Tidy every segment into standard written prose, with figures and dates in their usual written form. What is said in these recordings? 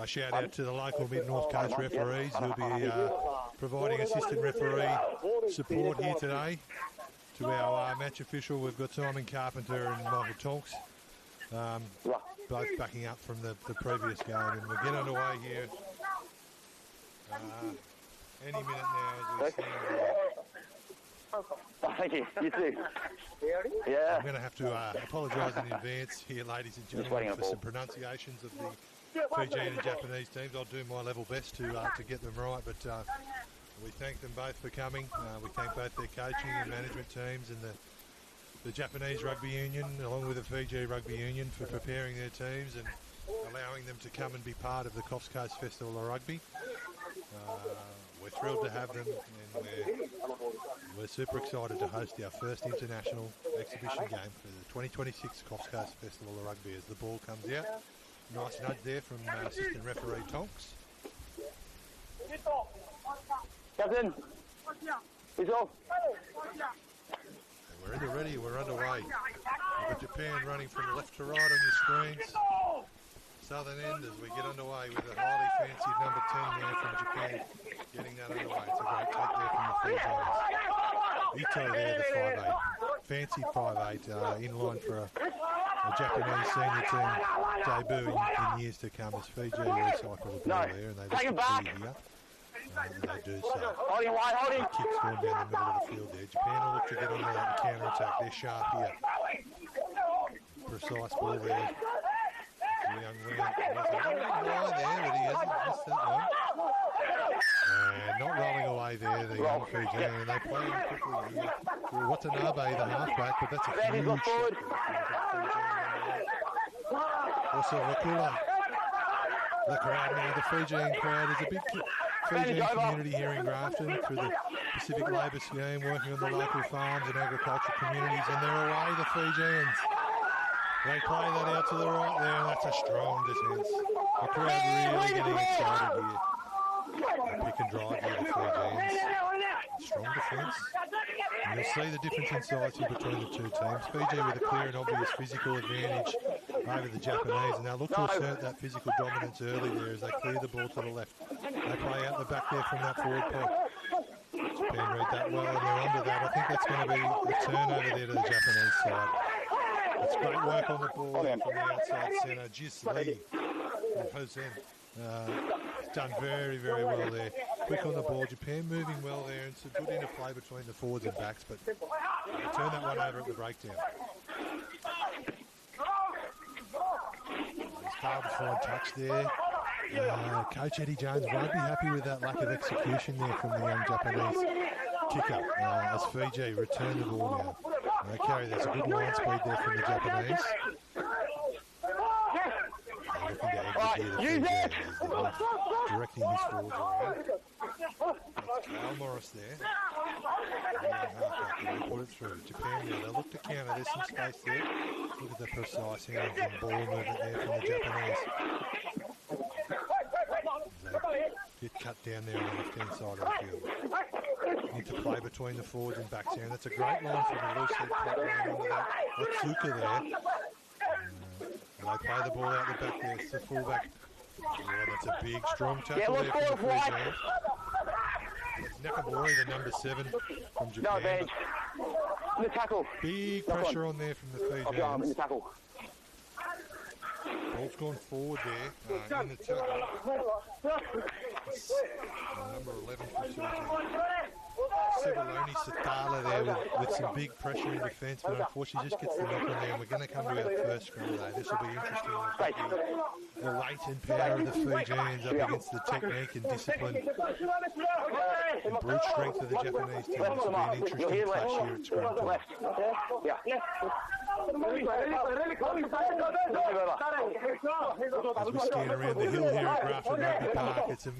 A shout out to the local Mid-North Coast referees who'll be providing assistant referee support here today. To our match official, we've got Simon Carpenter and Michael Tonks, both backing up from the previous game. And we'll get underway here any minute now as we stand. Thank you. You too. Yeah. I'm going to have to apologise in advance here, ladies and gentlemen, for some pronunciations of the Fijian and Japanese teams. I'll do my level best to get them right, but we thank them both for coming. We thank both their coaching and management teams and the Japanese Rugby Union, along with the Fiji Rugby Union, for preparing their teams and allowing them to come and be part of the Coffs Coast Festival of Rugby. We're thrilled to have them, and we're super excited to host our first international exhibition game for the 2026 Coffs Coast Festival of Rugby as the ball comes out. Nice nudge there from assistant referee Tonks. Captain, he's off. And we're ready, we're underway. We've got Japan running from left to right on your screens. Southern end as we get underway with a highly fancied number 10 there from Japan. Getting that underway. It's a great take there from the Fijians. Ito there, the 5'8". Fancied 5'8", in line for a Japanese senior team debut in years to come as Fiji recycle the ball there, and they just continue here. They do so. Holding. Kicks going down the middle of the field there. Japan will look to get on that counter-attack. They're sharp here. Precise ball there. The young man was a little line there, but he hasn't missed that one. And not rolling away there, the young Fijian, and they play him quickly here through Watanabe, the halfback, but that's a huge shot. Also, Rakula. The crowd now, the Fijian crowd is a big Fijian community here in Grafton through the Pacific Labour Scheme, working on the local farms and agricultural communities, and they're away, the Fijians. They play that out to the right there, and that's a strong defence. The crowd really getting excited here. Pick and drive here, the Fijians. Strong defence. And you'll see the difference in size here between the two teams. Fiji with a clear and obvious physical advantage over the Japanese, and they'll look to assert that physical dominance early there as they clear the ball to the left. They play out the back there from that forward pod. Japan read that well, and they're under that. I think that's going to be a turnover there to the Japanese side. It's great work on the ball from the outside centre. Jis Lee from Hosen. Done very, very well there. Quick on the ball. Japan moving well there, and some good interplay between the forwards and backs, but they turn that one over at the breakdown. There's Carl's fine touch there. Coach Eddie Jones won't be happy with that lack of execution there from the young Japanese kicker as Fiji return the ball now. Okay, there's a good line speed there from the Japanese. Looking to exit here, the Fijians directing his forwards around. That's Kyle Morris there. They put it through. Japan now, they'll look to counter. There's some space there. Look at the precise hands and ball movement there from the Japanese. They get cut down there on the left-hand side of the field. Interplay between the forwards and backs here, and that's a great line from the loose head plot running onto that Otsuka there. They play the ball out the back there. It's the fullback. Yeah, that's a big, strong tackle there from the Fijians. It's Nakamori, the number 7 from Japan. The tackle. Big pressure on there from the Fijians. The tackle. Ball's gone forward there in the tackle. Number 11 from Fiji. Sebaloni Satala there with some big pressure in defence, but unfortunately just gets the knock on there, and we're going to come to our first scrum today. This will be interesting. The latent power of the Fijians up against the technique and discipline and brute strength of the Japanese team. This will be an interesting clash here at scrum time. As we scan around the hill here at Grafton Rugby Park, it's a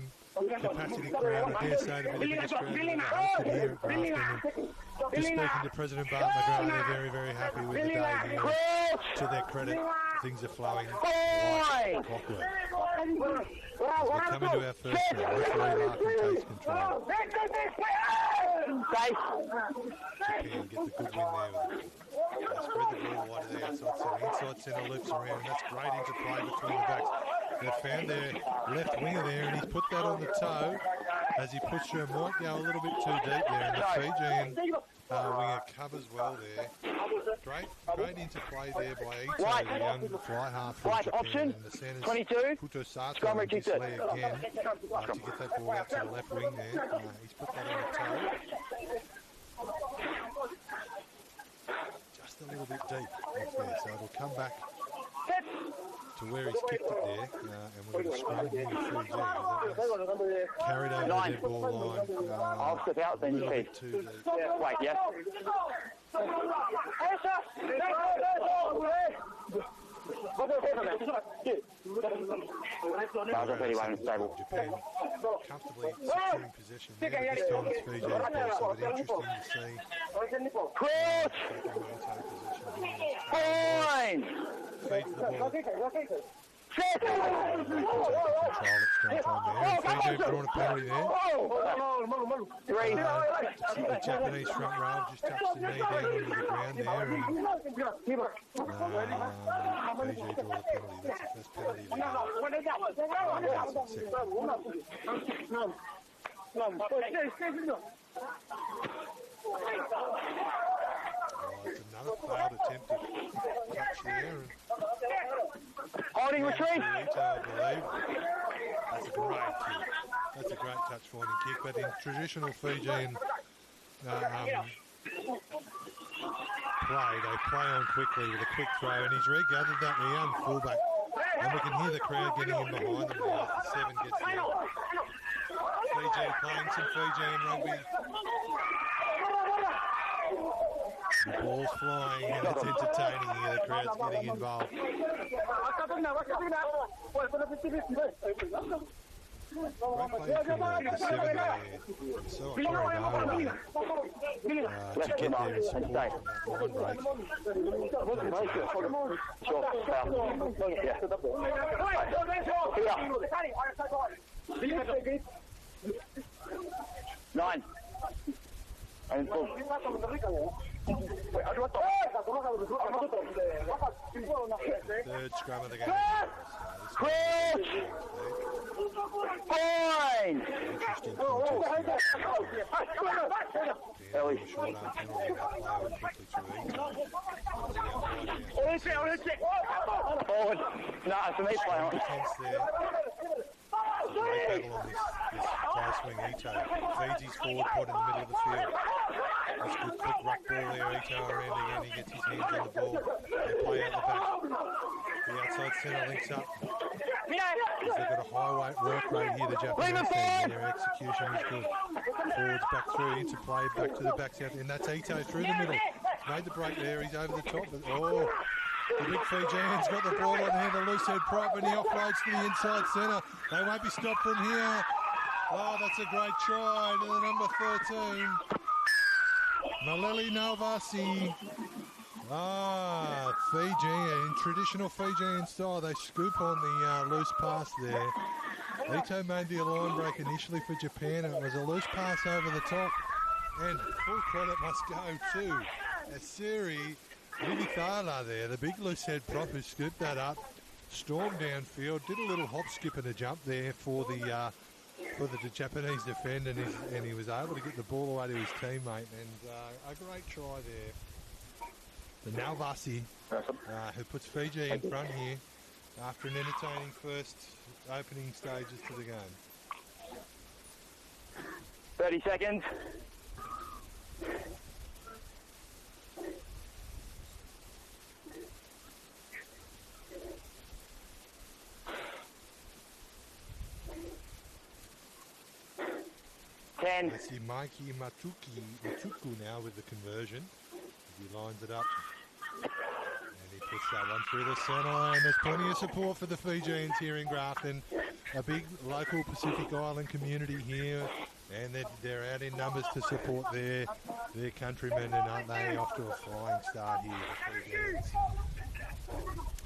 capacity crowd. I dare say to be the biggest crowd we've ever hosted here at Grafton. And just speaking to President Bart McGrath, they're very, very happy with the day here. To their credit, things are flowing like clockwork. As we come into our first round, referee Larkin takes control. Japan get the good win there with it. They spread the ball wide to the outside centre. Inside centre loops around, and that's great interplay between the backs. they've found their left winger there, and he's put that on the toe as he pushed her. Might go a little bit too deep there, and the Fijian winger covers well there. Great interplay there by Ito, the young fly half from Japan, and the centers 22. Putosato and Disley again to get that ball out to the left wing there. He's put that on the toe. Just a little bit deep off there, so it'll come back to where he's kicked it there, and we're going to scrum here with Fiji. Carried over the dead ball line. I'll step out then, you see. Too deep. Wait, yeah. Japan comfortably securing possession there. This time it's Fiji, so it's interesting to see. Cross! Fine! Feeds the ball. Set! Fiji drawn a penalty there. Three. The Japanese front row just touched the knee down onto the ground there, and Fiji draw the penalty. That's the first penalty there. It's another failed attempted touch there. Holding retreat. I believe. That's a great kick. That's a great touch finding kick, but in traditional Fijian play, they play on quickly with a quick throw, and he's regathered that young fullback, and we can hear the crowd getting in behind them now as the 7 gets there. Fiji playing some Fijian rugby. The ball's flying and it's entertaining here. The crowd's getting involved. Great play from the 7 there. So to get there and support on that line break. Nine. And Third scrum of the game. Fine! Interesting contest. Short arm penalty that play on quickly through Forward. No, for me, play on. defence there. Great battle on this close swing, Ito. Fiji's forward pot in the middle of the field. That's good quick ruck ball there. Ito around again. He gets his hands on the ball. They play out the back. The outside centre links up. They've got a high work rate here, the Japanese team. Their execution is good. Forwards back through, into play, back to the back south, and that's Ito through the middle. Made the break there, he's over the top. But, the big Fijian's got the ball on here, the loose head prop, and he offloads to the inside centre. They won't be stopped from here. Oh, that's a great try to the number 13. Maleli Nalvasi. Fijian, traditional Fijian style, they scoop on the loose pass there. Ito made the line break initially for Japan. It was a loose pass over the top, and full credit must go to Asiri Vivithala there, the big loose head prop who scooped that up, stormed downfield, did a little hop, skip and a jump there for the Japanese defender, and he was able to get the ball away to his teammate, and a great try there. The Nalvasi, who puts Fiji in front here after an entertaining first opening stages to the game. 30 seconds. Let's see Mikey Matuku now with the conversion. He lines it up. And he puts that one through the centre, and there's plenty of support for the Fijians here in Grafton. A big local Pacific Island community here, and they're out in numbers to support their countrymen, and aren't they off to a flying start here, the Fijians.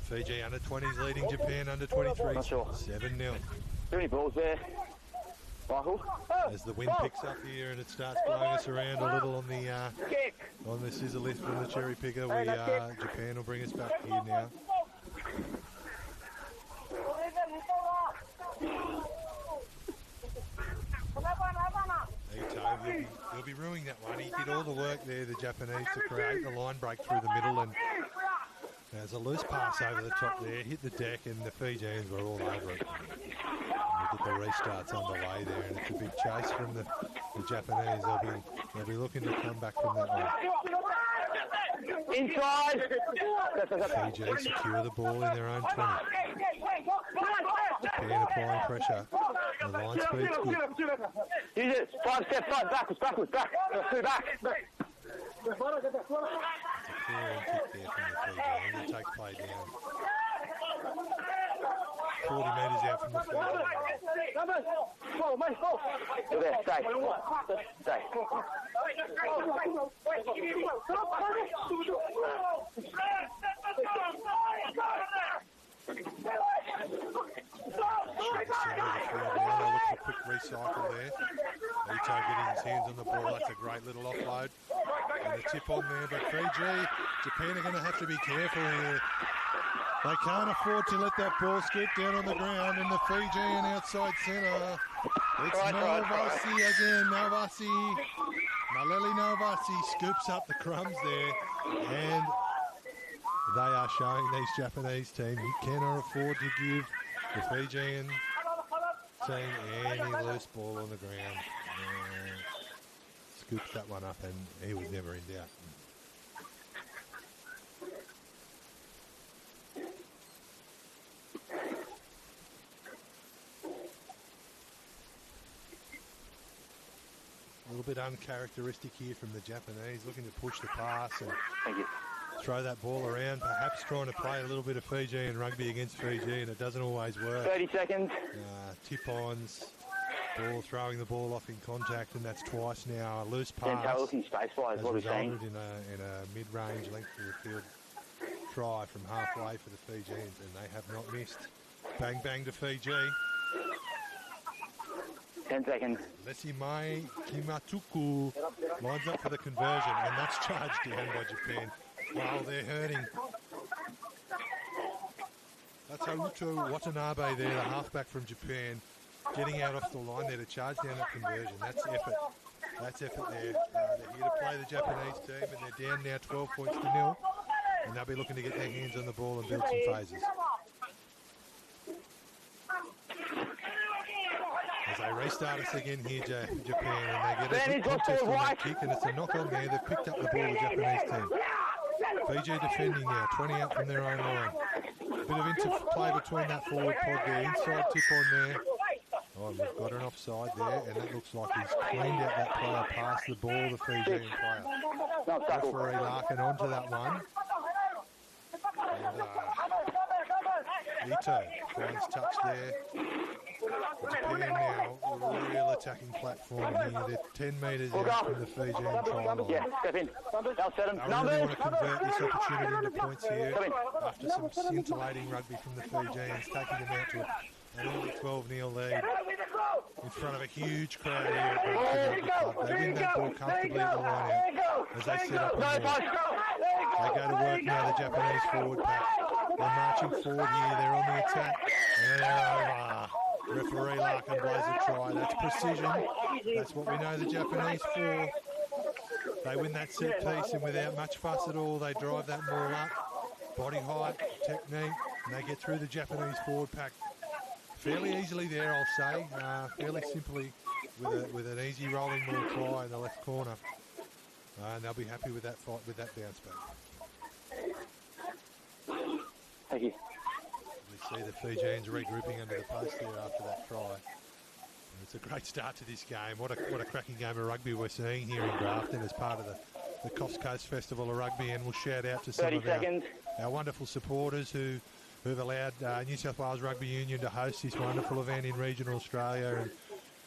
Fiji under 20s leading Japan under 23s, 7-0. Too many balls there, Michael. As the wind picks up here and it starts blowing us around a little on the scissor lift from the cherry picker, Japan will bring us back here now. be ruining that one. He did all the work there, the Japanese, to create the line break through the middle, and there's a loose pass over the top there, hit the deck, and the Fijians were all over it. And we get the restarts underway there, and it's a big chase from the Japanese. They'll be looking to come back from that one. Inside. Fiji secure the ball in their own 20. Japan applying pressure. The line speed's good. Use it. 5 step front, back. 2 back. It's a clearing kick there from the Fiji, and they take play down. 40 metres out from the Fiji. Go there, stay. Quick recycle there. Ito getting his hands on the ball. That's a great little offload. And a tip on there, but Fiji, Japan are going to have to be careful here. They can't afford to let that ball skip down on the ground, and the Fijian outside centre. It's Novasi again. Maleli Novasi scoops up the crumbs there, and they are showing these Japanese team you cannot afford to give the Fijian team any loose ball on the ground. Scoops that one up, and he was never in doubt. A little bit uncharacteristic here from the Japanese, looking to push the pass and throw that ball around, perhaps trying to play a little bit of Fijian rugby against Fiji, and it doesn't always work. 30 seconds. Tip-ons, ball throwing the ball off in contact, and that's twice now. A loose pass has resulted in a mid-range length of the field try from halfway for the Fijians, and they have not missed. Bang, bang to Fiji. 10 seconds. Lesimai Kimatuku lines up for the conversion, and that's charged down by Japan. Wow, they're hurting. That's Haruto Watanabe there, the halfback from Japan, getting out off the line there to charge down that conversion. That's effort. That's effort there. They're here to play the Japanese team, and they're down now 12 points to 0. And they'll be looking to get their hands on the ball and build some phases. As they restart us again here, Japan, and they get a good contest on that kick, and it's a knock on there. They've picked up the ball, the Japanese team. Fiji defending now, 20 out from their own line. Bit of interplay between that forward pod there. Inside tip on there. Oh, we've got an offside there, and it looks like he's cleaned out that player past the ball, the Fijian player. Referee Larkin onto that one. And Ito finds touch there. Japan now, real attacking platform here. They're 10 metres out from the Fijian try line. Yeah, step in. I really want to convert this opportunity into points here after some scintillating rugby from the Fijians, taking them out to an early 12-0 lead in front of a huge crowd here at Rugby Club. They win that ball comfortably at the line out as they set up on the They go to work now, the Japanese forward pack. They're marching forward here, they're on the attack, and they're over. Referee Larkin blows a try. That's precision. That's what we know the Japanese for. They win that set piece, and without much fuss at all, they drive that ball up. Body height, technique, and they get through the Japanese forward pack fairly easily there, I'll say. Fairly simply with an easy rolling ball try in the left corner. And they'll be happy with that fight, with that bounce back. Thank you. We see the Fijians regrouping under the post there after that try. And it's a great start to this game. What a cracking game of rugby we're seeing here in Grafton as part of the Coffs Coast Festival of Rugby, and we'll shout out to some of our wonderful supporters who've allowed New South Wales Rugby Union to host this wonderful event in regional Australia,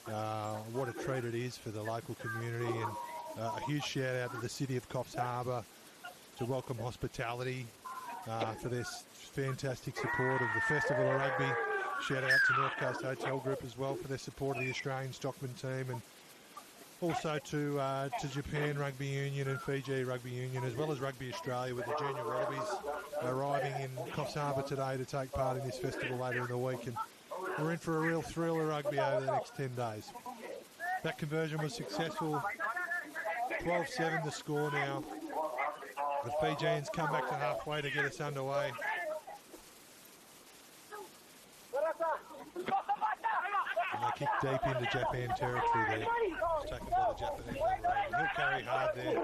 and what a treat it is for the local community, and a huge shout out to the City of Coffs Harbour to welcome hospitality for their fantastic support of the Festival of Rugby. Shout out to North Coast Hotel Group as well for their support of the Australian Stockman team, and also to Japan Rugby Union and Fiji Rugby Union, as well as Rugby Australia with the Junior Wallabies arriving in Coffs Harbour today to take part in this festival later in the week. And we're in for a real thrill of rugby over the next 10 days. That conversion was successful. 12-7 the score now. The Fijians come back to halfway to get us underway. And they kick deep into Japan territory there. It's taken by the Japanese number 8. He'll carry hard there.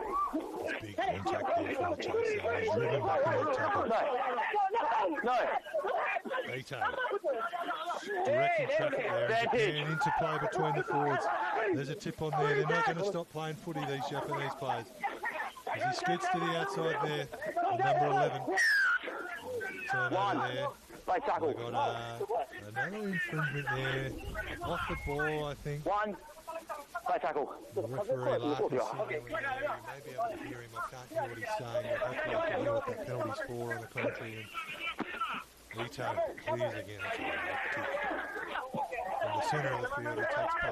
There's big contact there from the chaser. He's driven back into the tackle. No. Ito. Directing traffic there. Japan interplay between the forwards. There's a tip on there. They're not going to stop playing footy, these Japanese players. As he skids to the outside there, number 11. Turnover there. Play tackle. We've got another infringement there. Off the ball, I think. One. Play tackle. The referee laughing signaling there. You may be able to hear him. I can't hear what he's saying. Hopefully I can hear what that penalty's for on the commentary. And Ito clears again. That's a great kick. From the centre of the field, he takes play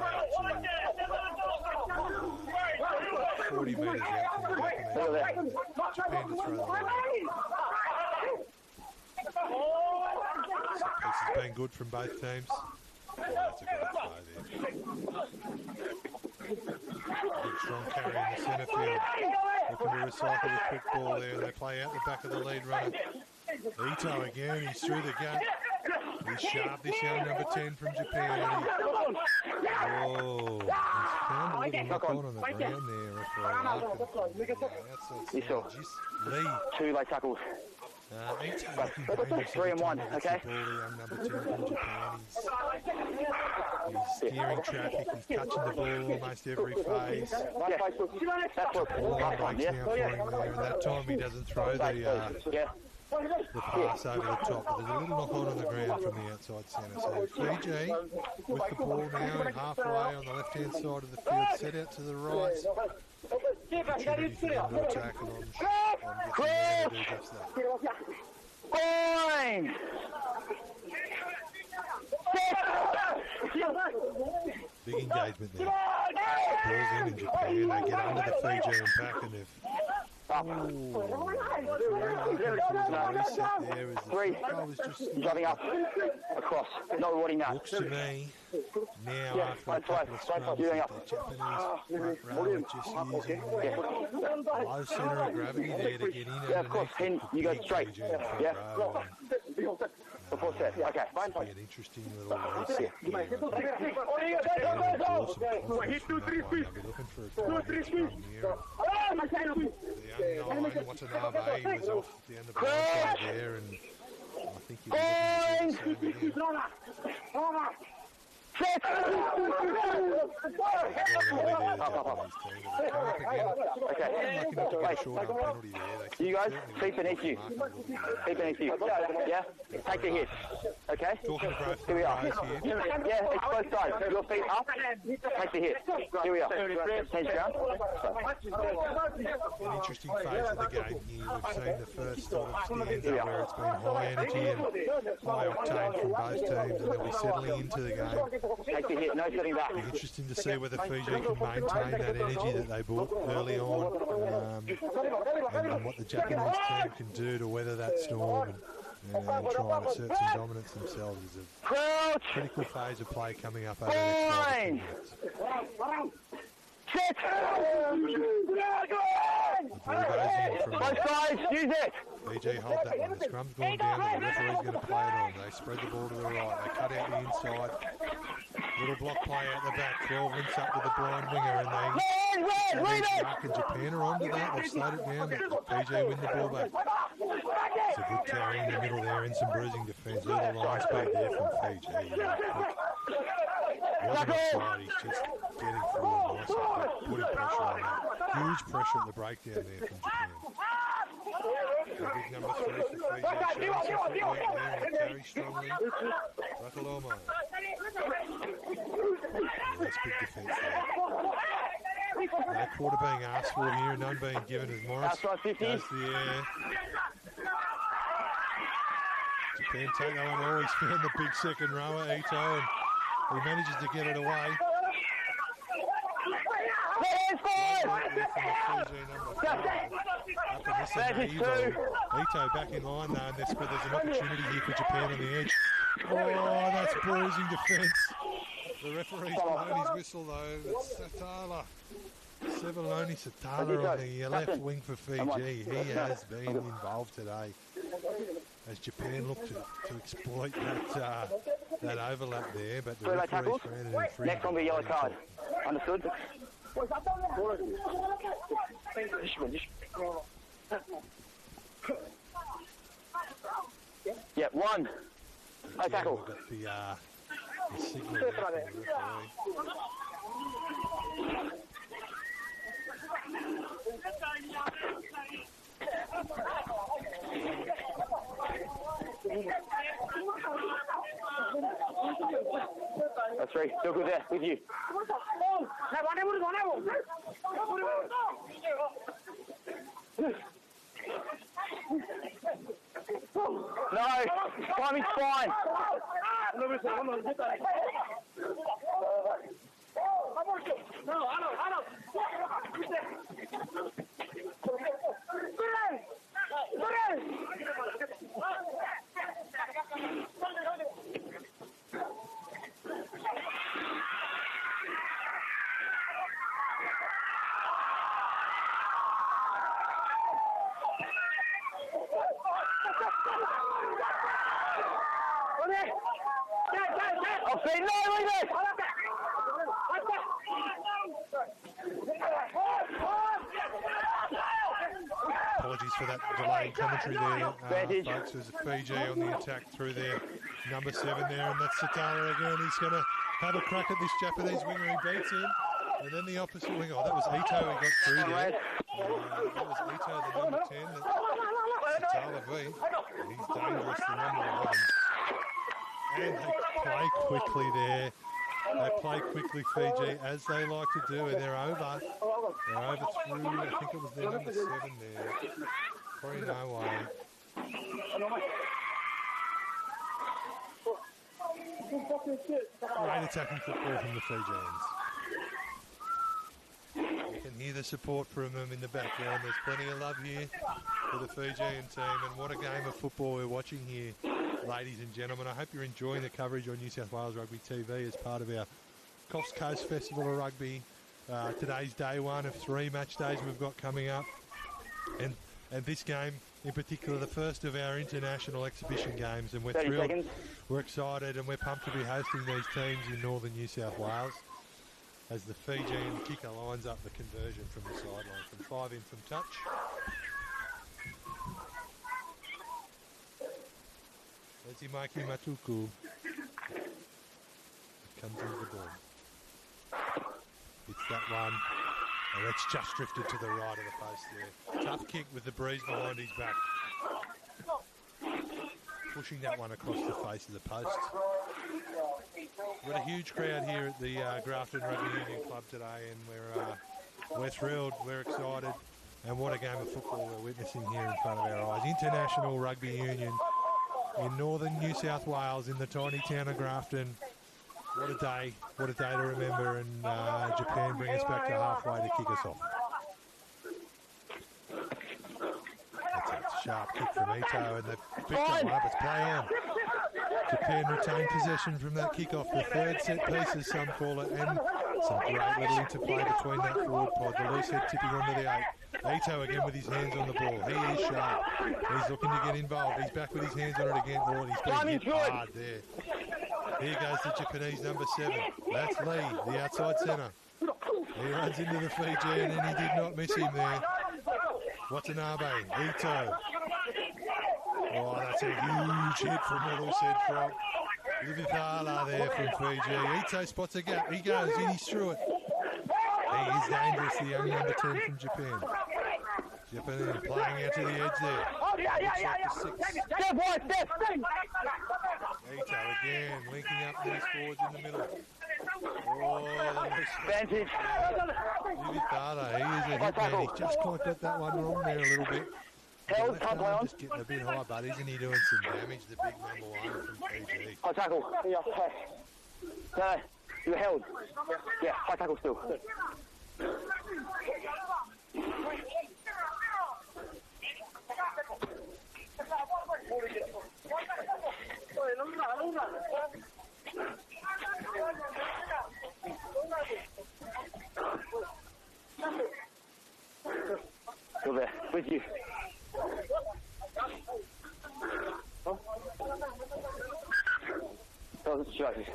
up to 40 metres out from the Japanese. Japan to throw the line. This has been good from both teams. That's a good play there. Big strong carry in the centre field. Looking to recycle the quick ball there. They play out the back of the lead runner. Ito again, he's through the gap. He's sharp, this young number 10 from Japan. Whoa, he's found a little knock on the ground there. Lee. 2 late tackles. Ito looking dangerous. 3 and 1, okay? Young number 10 from Japan. He's steering traffic. He's touching the ball almost every phase. That's what All on breaks now for him there, and that time he doesn't throw the pass over the top, but there's a little knock on the ground from the outside centre. So Fiji with the ball now and halfway on the left-hand side of the field, set out to the right. Opportunity for them to attack, and I'm guessing they're going to do just that. Fine! Big engagement there. Ball's in Japan. They get under the Fijian pack and they've... Driving up across, not rewarding that. Looks to me now after a couple of scrums that the Japanese front row are just using low centre of gravity there to get in underneath. You go straight. Yeah. Before set. Okay. Be an interesting little reset there. They'll be looking for a quiet scrum here. The unknown Watanabe was off the end of the line there, and I think he was looking to do the same again. You guys, feet beneath you. Feet beneath you. Yeah? Take the hit. Okay? Here we are. Yeah, it's both sides. Your feet up. Take the hit. Here we are. Hands down. An interesting phase of the game here. We've seen the first sort of stanza where it's been high energy and high octane from both teams, and they'll be settling into the game. Take the hit, no setting back. It'll be interesting to see whether Fiji can maintain that energy that they brought early on, and what the Japanese team can do to weather that storm and try and assert some dominance themselves. Is a critical phase of play coming up over the next 5 minutes. Set! Both sides, use it! BJ hold that one. The scrum's gone down and the referee's going to play it on. They spread the ball to the right. They cut out the inside. Little block play out the back. 12 links up with the blind winger and they Mark and Japan are onto that. They've slowed it down, but BJ win the ball back. It's a good carry in the middle there and some bruising defence. Little line speed there from Fiji. Wasn't offside, he's just getting through and nicely putting pressure on that. Huge pressure at the breakdown there from Japan. So big number 3 for Fiji. Showing some footwork there and carry strongly. Ratulomai. That's big defence there. No quarter being asked for here and none being given as Morris goes to the air. Japan take that one. Oh, he's found the big second rower, Ito, and he manages to get it away. Ito back in line though, and there's an opportunity here for Japan on the edge. Oh, that's bruising defence. The referee's blown his whistle though. It's Satala. Sevaloni Satala on the left wing for Fiji. He has been involved today as Japan look to exploit that overlap there, but the referee's granted an infringement. Next one be yellow card. Understood? Yeah, one. No tackle. We've got the signal there from the referee. That's three. Still good there. With you. No, timing's fine. I'll say no, leave it! Apologies for that delayed commentary there, folks. There's Fiji on the attack through their number 7 there, and that's Satala again. He's going to have a crack at this Japanese winger. He beats him, and then the opposite winger. Oh, that was Ito who got through there. That was Ito, the number 10 that Satala beat. He's dangerous, the number 11. And they play quickly there. They play quickly, Fiji, as they like to do, and they're over. They're over through, I think it was their number 7 there. Probably no way. Great attacking football from the Fijians. You can hear the support from them in the background. There's plenty of love here for the Fijian team, and what a game of football we're watching here, ladies and gentlemen. I hope you're enjoying the coverage on New South Wales Rugby TV as part of our Coffs Coast Festival of Rugby. Today's day 1 of 3 match days we've got coming up, and this game in particular, the first of our international exhibition games, and we're thrilled, we're excited, and we're pumped to be hosting these teams in northern New South Wales as the Fijian kicker lines up the conversion from the sideline from 5 in from touch. Ezimaki Matuku comes into the ball. It's that one, and it's just drifted to the right of the post there. Tough kick with the breeze behind his back. Pushing that one across the face of the post. We've got a huge crowd here at the Grafton Rugby Union Club today, and we're thrilled, we're excited, and what a game of football we're witnessing here in front of our eyes. International Rugby Union in northern New South Wales in the tiny town of Grafton. What a day to remember, and Japan bring us back to halfway to kick us off. That's a sharp kick from Ito, and they've picked that one up. It's play on. Japan retain possession from that kick-off. The third set piece, as some call it, and some great little interplay between that forward pod. The loose head tipping onto the 8. Ito again with his hands on the ball. He is sharp. He's looking to get involved. He's back with his hands on it again. Oh, he's been hit hard there. Here goes the Japanese number 7. That's Lee, the outside centre. He runs into the Fijian, and he did not miss him there. Watanabe, Ito. Oh, that's a huge hit from the loose head prop. Livithala there from Fiji. Ito spots a gap. He goes in, he's through it. He is dangerous, the young number 10 from Japan. Japan playing out to the edge there. Looks like the 6. Ito again, linking up these forwards in the middle. Oh, advantage. Livithala, he is a hitman. He's just kind of got that one wrong there a little bit. Just getting a bit high, but isn't he doing some damage, the big number 1 from Fiji? High tackle. No, you're held. Yeah, high tackle still. middle there, with you. Oh, straight.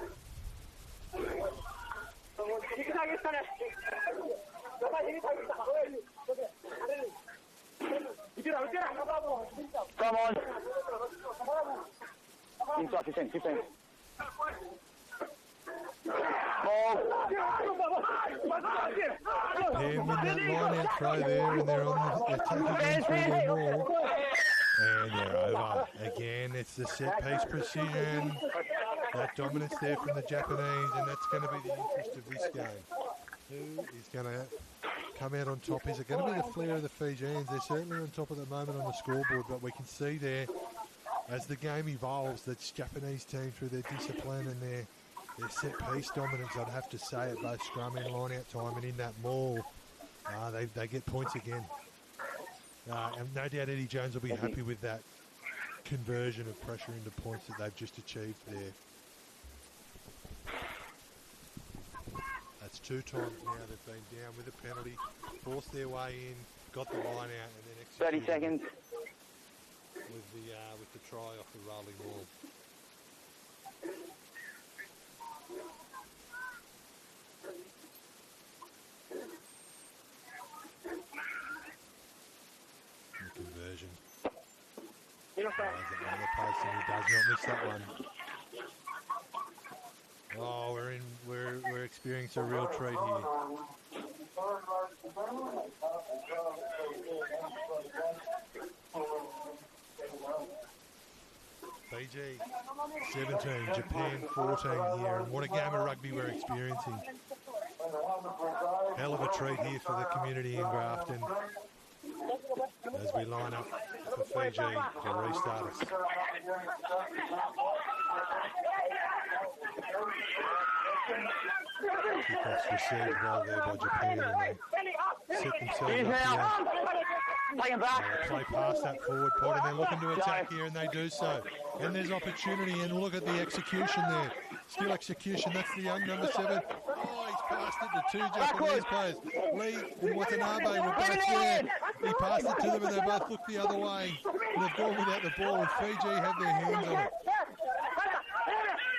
Come on. Inside 15. And with that line out throw there, and they're on the attack again through their ball. And they're over. Again, it's the set piece precision. That dominance there from the Japanese, and that's going to be the interest of this game. Who is going to come out on top? Is it going to be the Flare of the Fijians? They're certainly on top at the moment on the scoreboard, but we can see there, as the game evolves, that Japanese team, through their discipline and their set piece dominance, I'd have to say, at both scrum and line out time and in that maul, they get points again. And no doubt Eddie Jones will be happy with that conversion of pressure into points that they've just achieved there. That's 2 times now they've been down with a penalty, forced their way in, got the line out, and then executed 30 seconds with the try off the rolling wall. The conversion. He does not miss that one. Oh, we're experiencing a real treat here. Fiji 17, Japan 14 here, and what a game of rugby we're experiencing. Hell of a treat here for the community in Grafton as we line up for Fiji to restart us. Kickoff's received well there by Japan, and they set themselves up here. Play past that forward pod, and they're looking to attack here, and they do so. And there's opportunity, and look at the execution there. Skill execution, that's the young number 7. Oh, he's passed it to 2 Japanese players. Lee and Watanabe were both there. He passed it to them, and they both looked the other way. And they've gone without the ball, and Fiji have their hands on it.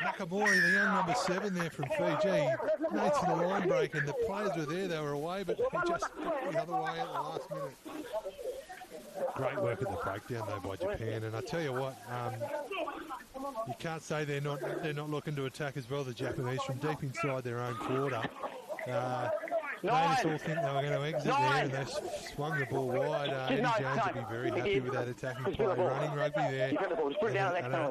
Nakamori, the young number 7 there from Fiji, made to the line break, and the players were there, they were away, but he just looked the other way at the last minute. Great work at the breakdown though by Japan, and I tell you what, you can't say they're not looking to attack as well, the Japanese, from deep inside their own quarter. Made us all think they were going to exit there, and they swung the ball wide. Eddie Jones would be very happy with that attacking play, running rugby there.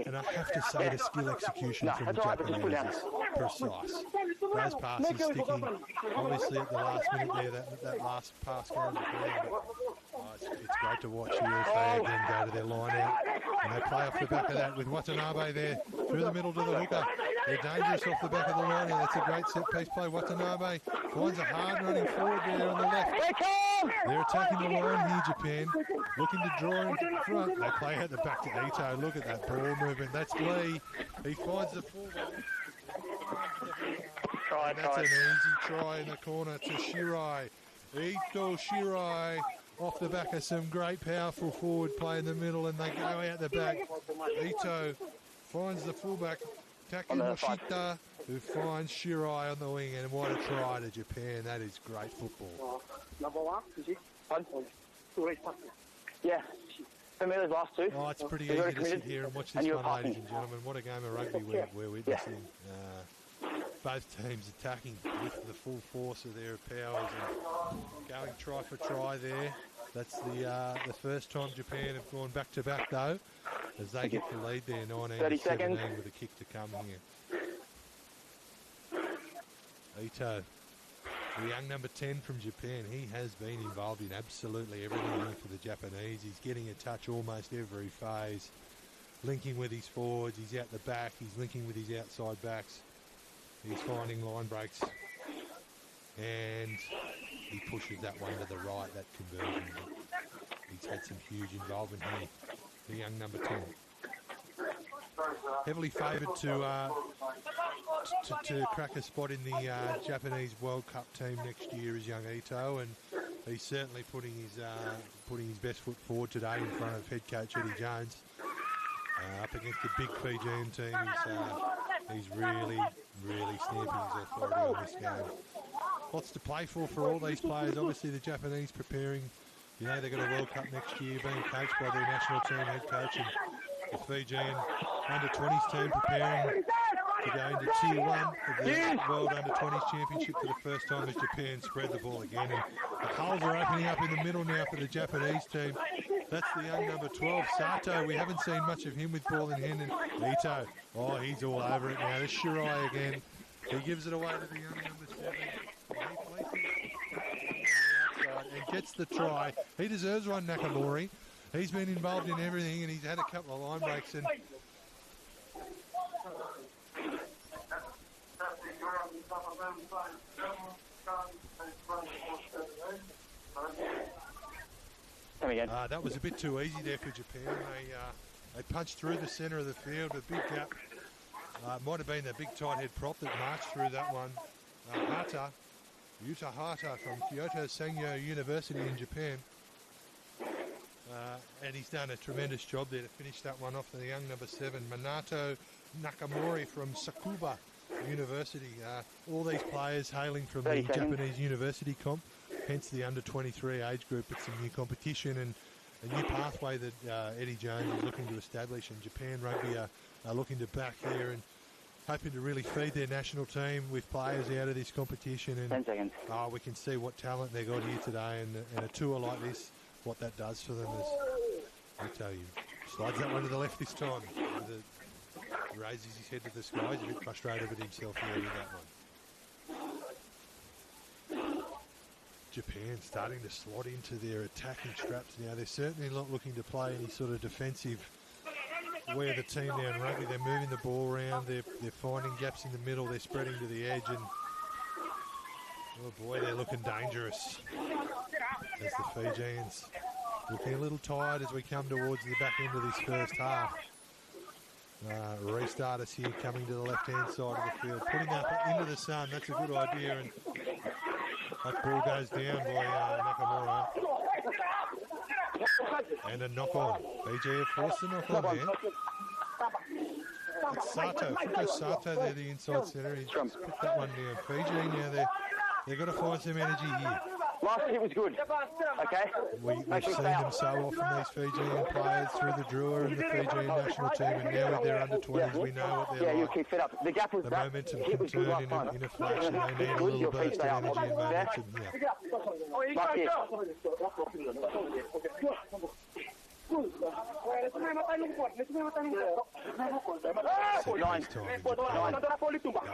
And I have to say the skill execution from the Japanese is precise. Those passes sticking, obviously at the last minute there, that last pass going to Japan. It's great to watch here as they again go to their line out, and they play off the back of that with Watanabe there through the middle to the hooker. They're dangerous off the back of the line out. That's a great set piece play. Watanabe finds a hard running forward there on the left. They're attacking the line here, Japan, looking to draw in front. They play out the back to Ito. Look at that ball movement. That's Lee. He finds the fullback. And that's an easy try in the corner to Shirai. Ito Shirai off the back of some great powerful forward play in the middle, and they go out the back. Ito finds the fullback, Taki Moshita, who finds Shirai on the wing, and what a try to Japan. That is great football. Yeah. For me, those last 2. Oh, it's pretty easy to sit here and watch this one, ladies and gentlemen. What a game of rugby we're witnessing. Both teams attacking with the full force of their powers and going try for try there. That's the first time Japan have gone back to back though, as they get the lead there, 19-17 with a kick to come here. Ito, the young number 10 from Japan, he has been involved in absolutely everything here for the Japanese. He's getting a touch almost every phase, linking with his forwards, he's out the back, he's linking with his outside backs. He's finding line breaks, and he pushes that one to the right, that conversion. He's had some huge involvement here, the young number 10. Heavily favoured to crack a spot in the Japanese World Cup team next year is young Ito, and he's certainly putting his best foot forward today in front of head coach Eddie Jones. Up against the big Fijian team, he's really stamping his authority on this game. Lots to play for all these players. Obviously, the Japanese preparing. You know, they've got a World Cup next year, being coached by their national team head coach, and the Fijian under-20s team preparing to go into Tier 1 of the World Under-20s Championship for the first time as Japan spread the ball again. And the holes are opening up in the middle now for the Japanese team. That's the young number 12, Sato. We haven't seen much of him with ball in hand. And Ito, oh, he's all over it now. There's Shirai again. He gives it away to the young number 7. And gets the try. He deserves one, Nakamori. He's been involved in everything, and he's had a couple of line breaks. And that was a bit too easy there for Japan. They punched through the centre of the field, a big gap. It might have been the big tight head prop that marched through that one. Yuta Hata from Kyoto Sangyo University in Japan. And he's done a tremendous job there to finish that one off for the young number 7, Minato Nakamori from Tsukuba University. All these players hailing from the Japanese university comp, hence the under-23 age group. It's a new competition and a new pathway that Eddie Jones is looking to establish, and Japan Rugby are looking to back there and hoping to really feed their national team with players out of this competition. And 10 seconds. We can see what talent they got here today, and a tour like this, what that does for them is, I tell you, slides that one to the left this time. Raises his head to the sky. He's a bit frustrated with himself here with that one. Japan starting to slot into their attacking straps now. They're certainly not looking to play any sort of defensive where the team now in rugby. They're moving the ball around. They're finding gaps in the middle. They're spreading to the edge, and oh boy, they're looking dangerous as the Fijians looking a little tired as we come towards the back end of this first half. Restart us here, coming to the left-hand side of the field, putting up into the sun. That's a good idea, and that ball goes down by Nakamura. And a knock-on. Fiji have forced a knock-on there. It's Sato. Fuko Sato there, the inside centre. He's put that one down. Fiji now, they've got to find some energy here. Last hit was good. Okay. We've seen them so often, these Fijian players, through the Drua and the Fijian national team, and now with their under-20s, we know what they're like. You keep it up. The gap was the momentum can turn in a flash, and they need a little burst of energy and momentum. Nine.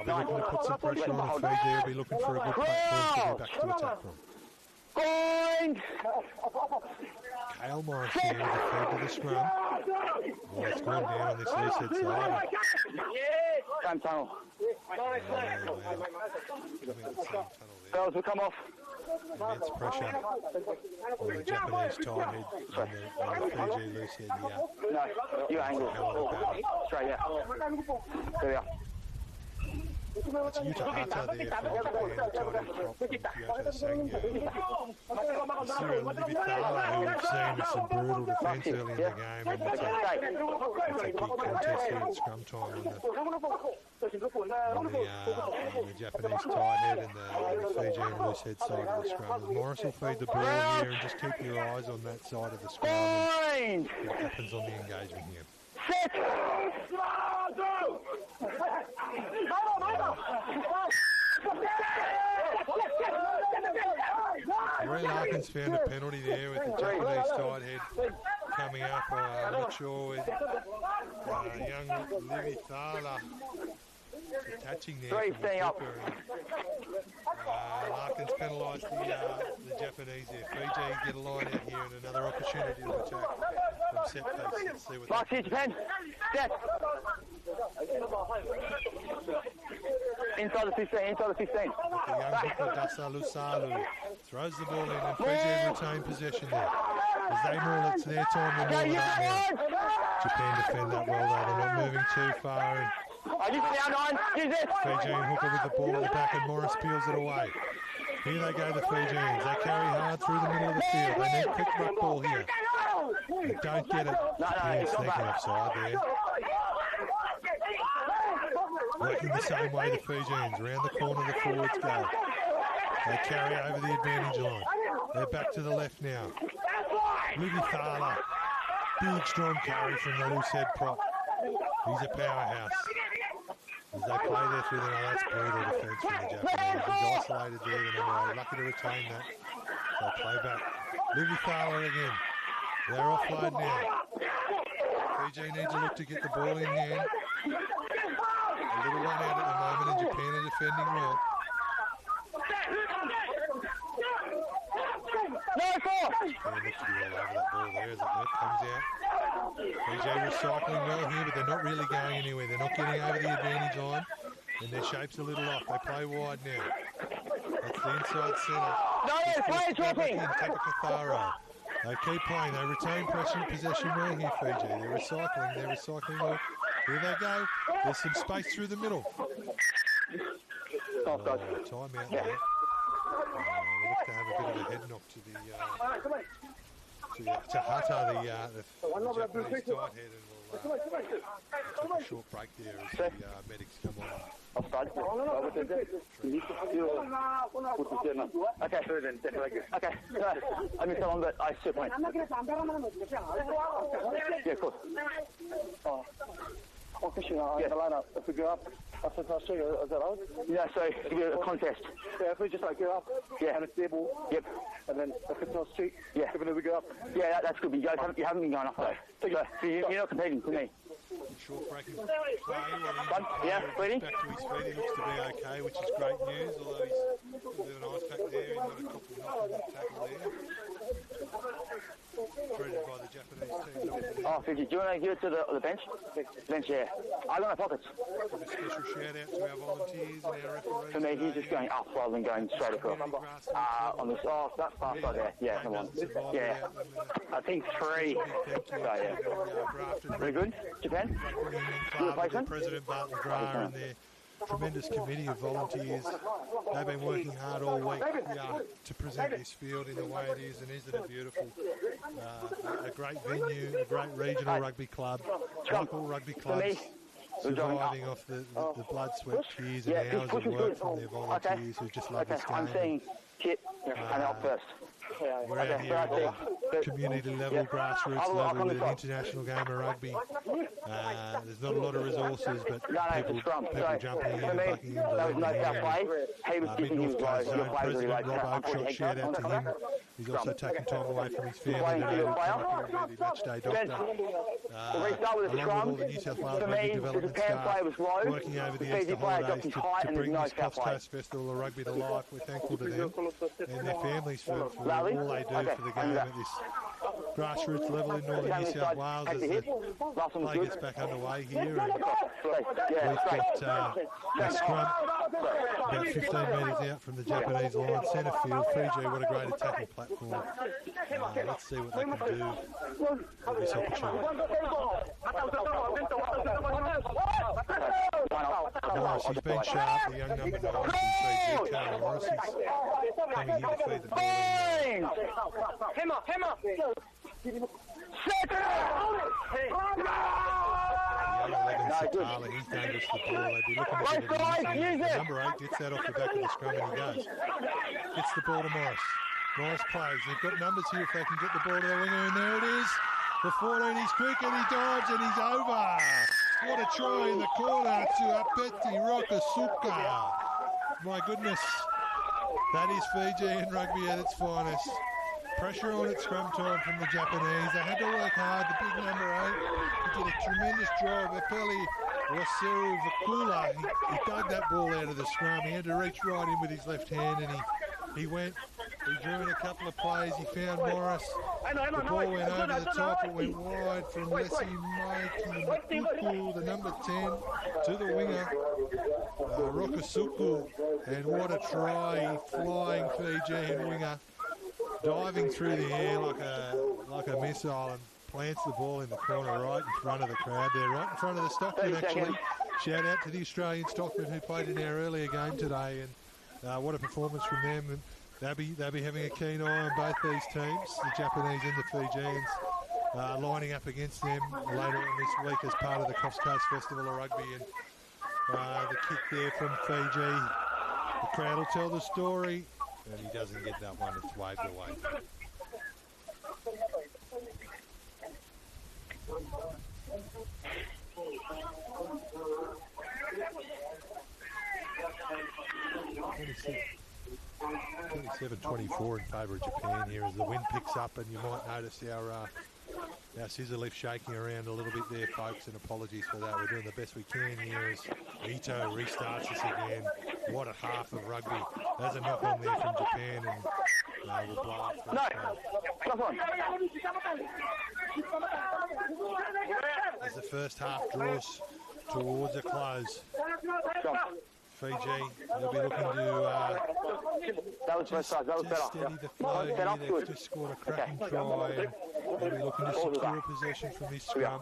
They're looking to put some pressure on Fiji. They'll be looking for a good platform to go back to attack from. Kale Morris here with the feed to the scrum. Oh, it's gone down on this loose head side. Same tunnel. Girls will come off. Immense pressure on the Japanese tight head and the Fiji loose head here. No, you angle. Straight out. There we are. It's Yuta Hata there from Japan, the tight head prop from Kyoto Sangyo. Cyril Livithala, who we've seen with some brutal defence early in the game, and it's a big contest here at scrum time on the Japanese tight head and the Fijian loose head side of the scrum. Morris will feed the ball here, and just keep your eyes on that side of the scrum and what happens on the engagement here. Ray Larkins found a penalty there with the Japanese tight head coming up. I'm not sure with young Livithala attaching there. 3 staying up. Larkins penalised the Japanese there. Fiji get a line out here and another opportunity to attack from set piece. Let's see what Last here, Japan. Step. Inside the 15, inside the 15. The young hooker Dasa Lusalu throws the ball in, and Fiji retain possession there. As they maul, it's their time to maul it up now. Japan defend that well though, they're not moving too far. Fijian hooker with the ball at the back, and Morris peels it away. Here they go, the Fijians. They carry hard through the middle of the field. They need quick ruck ball here. They don't get it. Japan sneaking offside there. Working the same way the Fijians. Around the corner the forwards go. They carry over the advantage line. They're back to the left now. Ruby Thala. Big strong carry from the loose head prop. He's a powerhouse. As they play there through the night, that's brutal defence from the Japanese. He's isolated there, the number 8. Lucky to retain that. So play back. Ruby Thala again. They're offload now. Fiji needs to look to get the ball in hand. A little one out at the moment, and Japan are defending well. Japan looks to be all over that ball there as it comes out. Fiji recycling well here, but they're not really going anywhere. They're not getting over the advantage line, and their shape's a little off. They play wide now. That's the inside centre. They keep playing. They retain possession well here, Fiji. They're recycling well. Here they go. There's some space through the middle. Time out there. We look to have a bit of a head knock to Hata, the Japanese tight head, and we'll take a short break there as the medics come on. Okay. I missed that one, but I still point. Yeah, of course. Yeah. If we go up, is that right? Yeah, so give you a contest. Yeah, if we just go up, and it's their ball. Yep. And then if it's not street, if we go up. Yeah, that's good. You haven't been going up though. So you're not competing for me. Short breaking play. Yeah, Freddie. Back to his feet. He looks to be okay, which is great news. Although he's a bit of an ice pack there. He's got a couple of knocks in the tackle there. Treated by the Japanese team. Oh, Fiji, do you want to give it to the bench? Bench, yeah. I got my pockets. Give a special shout out to our volunteers and our referees. For me, he's just going up rather than going straight across. On this, that far side there. Yeah, come on. Yeah. I think 3. So, yeah. Very good. Japan? Good replacement? President Bart McGrath and their tremendous committee of volunteers. They've been working hard all week to present this field in the way it is, and isn't it beautiful? A great venue, a great regional rugby club, like all rugby clubs, surviving off the blood, sweat, tears and hours of work from their volunteers who just love this game. I'm seeing Kit and out first. We're out here at community level, grassroots level with an international game of rugby. There's not a lot of resources, but people jumping in and bucking in. Mid-North Coast Zone President Rob Oakshott, shout out to him. He's also taken time away from his family today to come up here and be the matchday doctor. Along with all the New South Wales rugby development staff working over the Easter holidays to bring this Coast Coast Festival of Rugby to life. We're thankful to them and their families for all they do for the game at this grassroots level in northern New South Wales as the play gets back underway here. And we've got a scrum about 15 metres out from the Japanese line, centre field. Fiji, what a great attacking platform. Let's see what they can do with this opportunity. Morris, he's been sharp, the young number 9 from Fiji, Carl Morris. He's coming here to feed the ball. Hammer! Satala, he's dangerous to the ball. They'd be looking to get it in. Number 8 gets that off the back of the scrum and he goes. Gets the ball to Morris. Morris plays. They've got numbers here if they can get the ball to the winger, and there it is. The 14, he's quick and he dives and he's over. What a try in the corner to Apeti Rokasuka. My goodness. That is Fijian rugby at its finest. Pressure on at scrum time from the Japanese. They had to work hard. The big number 8, he did a tremendous job. Apeli Waseru Vakula, he dug that ball out of the scrum. He had to reach right in with his left hand, and he went. He drew in a couple of plays. He found Morris. The ball went over the top. It went wide from Lessie Mikey Makuku, the number 10, to the winger, Rokasuku. And what a try, flying Fijian winger, diving through the air like a missile, and plants the ball in the corner right in front of the crowd there, right in front of the Stockman actually. Shout out to the Australian Stockman who played in our earlier game today, and What a performance from them. And they'll be having a keen eye on both these teams, the Japanese and the Fijians, lining up against them later on this week as part of the Coffs Coast Festival of Rugby. And the kick there from Fiji. The crowd will tell the story, and he doesn't get that one. It's waved away. $27-24 in favour of Japan here as the wind picks up, and you might notice our scissor lift shaking around a little bit there, folks, and apologies for that. We're doing the best we can here as Ito restarts us again. What a half of rugby. There's a knock on there from Japan, and we'll blow up. As the first half draws towards a close, Fiji, they'll be looking to steady the flow here. They've just scored a cracking try, and they'll be looking to secure possession from this scrum.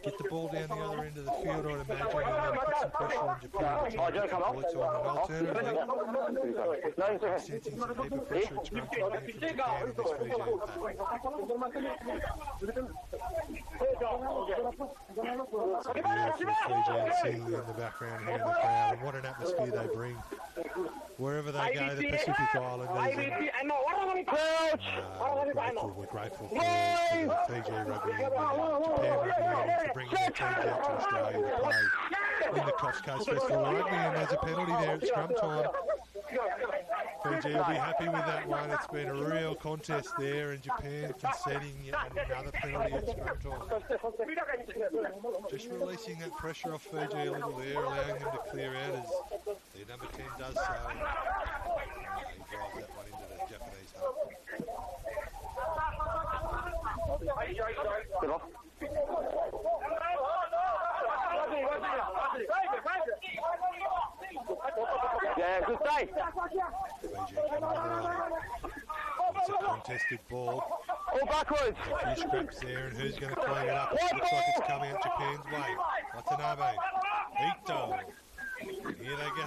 Get the ball down the other end of the field, I'd imagine, and then put some pressure on Japan to try and get the bullets on. And alternatively, sensing some deeper pressure at scrum time here from Japan in this Fijian pack. Beautiful Fijian singing in the background here in the crowd, and what an atmosphere they bring wherever they go, the Pacific Islanders. We're grateful for the Fiji Rugby Union, Japan Rugby Union for bringing their teams out to Australia to play in the Coffs Coast Festival of Rugby, and there's a penalty there at scrum time. Fiji will be happy with that one. It's been a real contest there, and Japan conceding yet another penalty at scrum time. Just releasing that pressure off Fiji a little there, allowing them to clear out as their number 10 does so. He drives that one into the Japanese half. Good off. Yeah, good day. It's a contested ball. All backwards. There's a few scraps there, and who's going to clean it up? It looks like it's coming out Japan's way. Watanabe. Ito. Here they go.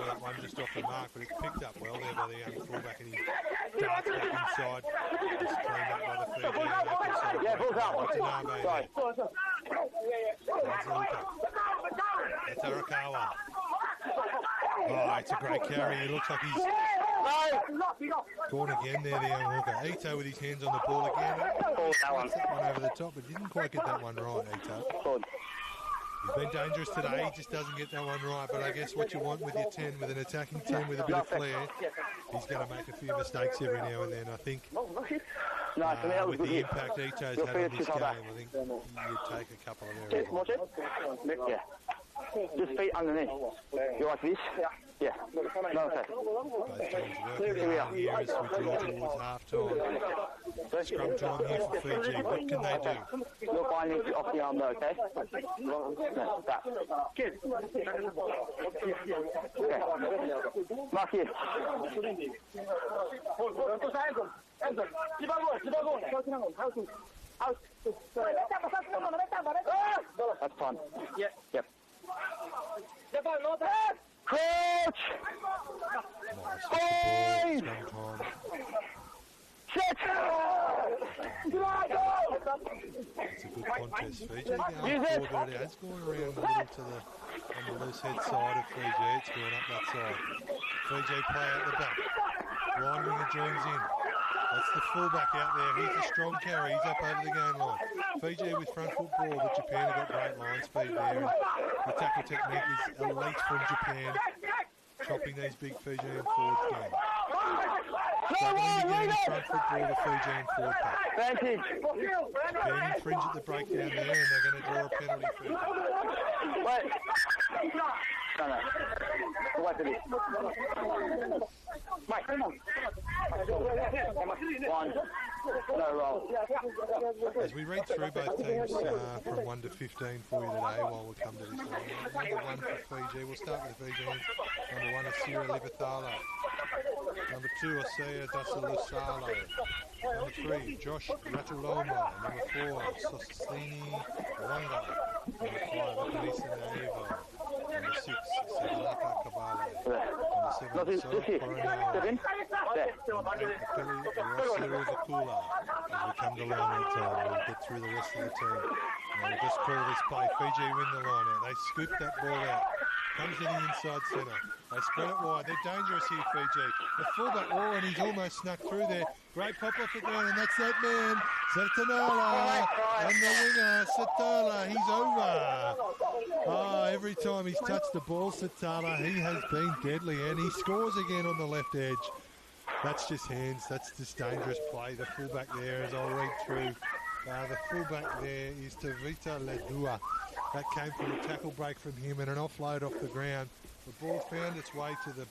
That one just off the mark, but it's picked up well there by the young fullback, and he darts back inside. Just cleaned up by the Fijian left inside. Yeah, balls out. Watanabe. That's Arakawa. Oh, it's a great carry. He looks like he's gone again there, the young hooker. Ito with his hands on the ball again. That one over the top, but didn't quite get that one right, Ito. He's been dangerous today. He just doesn't get that one right. But I guess what you want with your 10, with an attacking team with a bit of flair, he's going to make a few mistakes every now and then. I think with the impact Ito's had on this game, I think you'd take a couple of errors. Yeah. Just feet underneath. You like this? Yeah. No, okay. Both teams working hard here as we draw towards half-time. Scrum time here for Fiji. What can they do? You're finding off the arm though, okay? No, that. Okay. Mark here. That's fun. Yep. Coach! Boys! Set! It's a good contest. Fiji going forward, but it has gone around a little to on the loose head side of Fiji. It's going up that side. Fiji play out the back. Ryan joins in. That's the fullback out there. He's a strong carry. He's up over the game line. Fiji with front foot ball, but Japan have got great line speed there. And the tackle technique is elite from Japan, chopping these big Fijian forwards game. Struggling to get in front foot ball, the Fijian forward pack. Japan infringe at the breakdown there, and they're going to draw a penalty for it. Wait. No. Wait for this. Mike. One. No roll. As we read through both teams from 1 to 15 for you today while we come to this one. Number 1 for Fiji. We'll start with the Fijians. Number 1 is Sira Livathala. Number 2 is Osea Dasalusalo. Number 3, Josh Ratulomai. Number 4, Sostini Wanga. Number 5, Akanisa Naevo. Number 6, Sadalaka Kabale. Number No, just here. Step in. There. As we come to line out time, we'll get through the rest of the team. And we'll just call this play. Fiji win the line out. They scoop that ball out. Comes to the inside centre. They spread it wide. They're dangerous here, Fiji. The fullback, and he's almost snuck through there. Great pop off the ground, and that's that man, Sertanala. And the winger, Satala, he's over. Oh, every time he's touched the ball, Satala, he has been deadly, and he scores again on the left edge. That's just hands. That's just dangerous play. The fullback there, as I'll read through, the fullback there is Tavita Ledua. That came from a tackle break from him and an offload off the ground. The ball found its way to the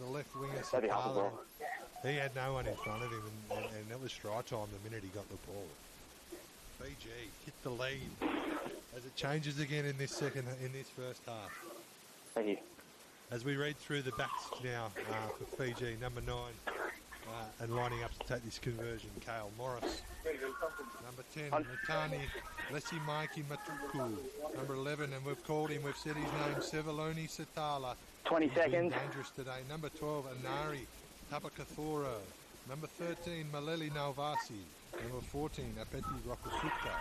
left winger, Satala. He had no one in front of him, and that was strike time the minute he got the ball. Fiji hit the lead as it changes again in this first half. Thank you. As we read through the backs now for Fiji, number 9, and lining up to take this conversion, Kale Morris. Number 10, Matani Lesi Mikey Matuku. Number 11, and we've called him, we've said his name, Sevaloni Satala. 20 seconds. Dangerous today. Number 12, Anari Tapakathoro. Number 13, Maleli Nalvasi. Number 14, Apeti Rokofuka.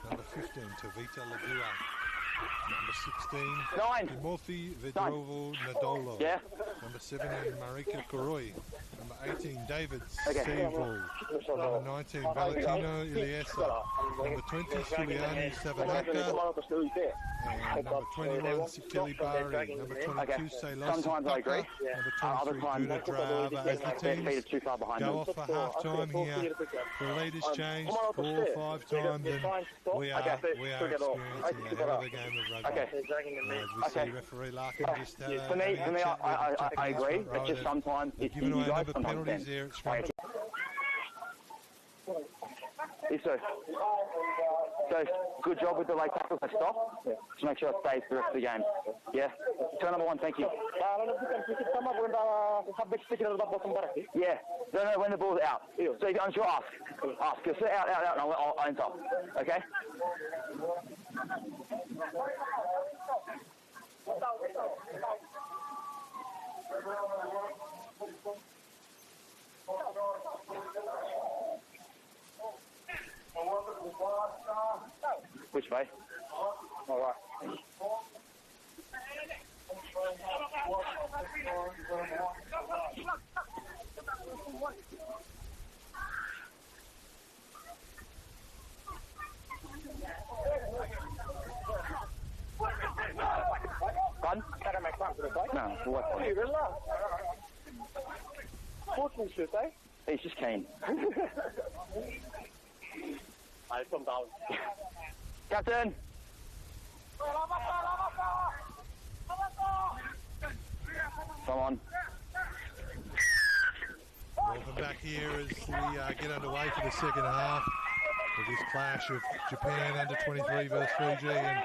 Number 15, Tavita Ladua. Number 16, Timothy Vedrovo Nadolo. Yeah. Number 17, Marika Koroi. Number 18, David Sevo. Number 19, Valentino Iliesa. Number 20, Suliani Savanaka. And number 21, Sikili Bari. Number 22, Sailosi Paka. Number 23, Buda Drava. As the teams go off for half time here, the lead has changed 4 or 5 times, and we are experiencing a hell of a game of rugby. Okay. As we see referee Larkin just for me, I agree. It's just sometimes it's given you away guys, number sometimes penalties there at scrum. So good job with the late tackles. They stop. Just make sure it stays the rest of the game. Yeah. Turn number 1. Thank you. Yeah. No, when the ball's out. So if you're unsure, ask. Just say out, and I'll enter. Okay. Which way? All right. Fun? No, for what? He's just keen. Captain! Come on. Welcome back here as we get underway for the second half of this clash of Japan under 23 versus Fiji, and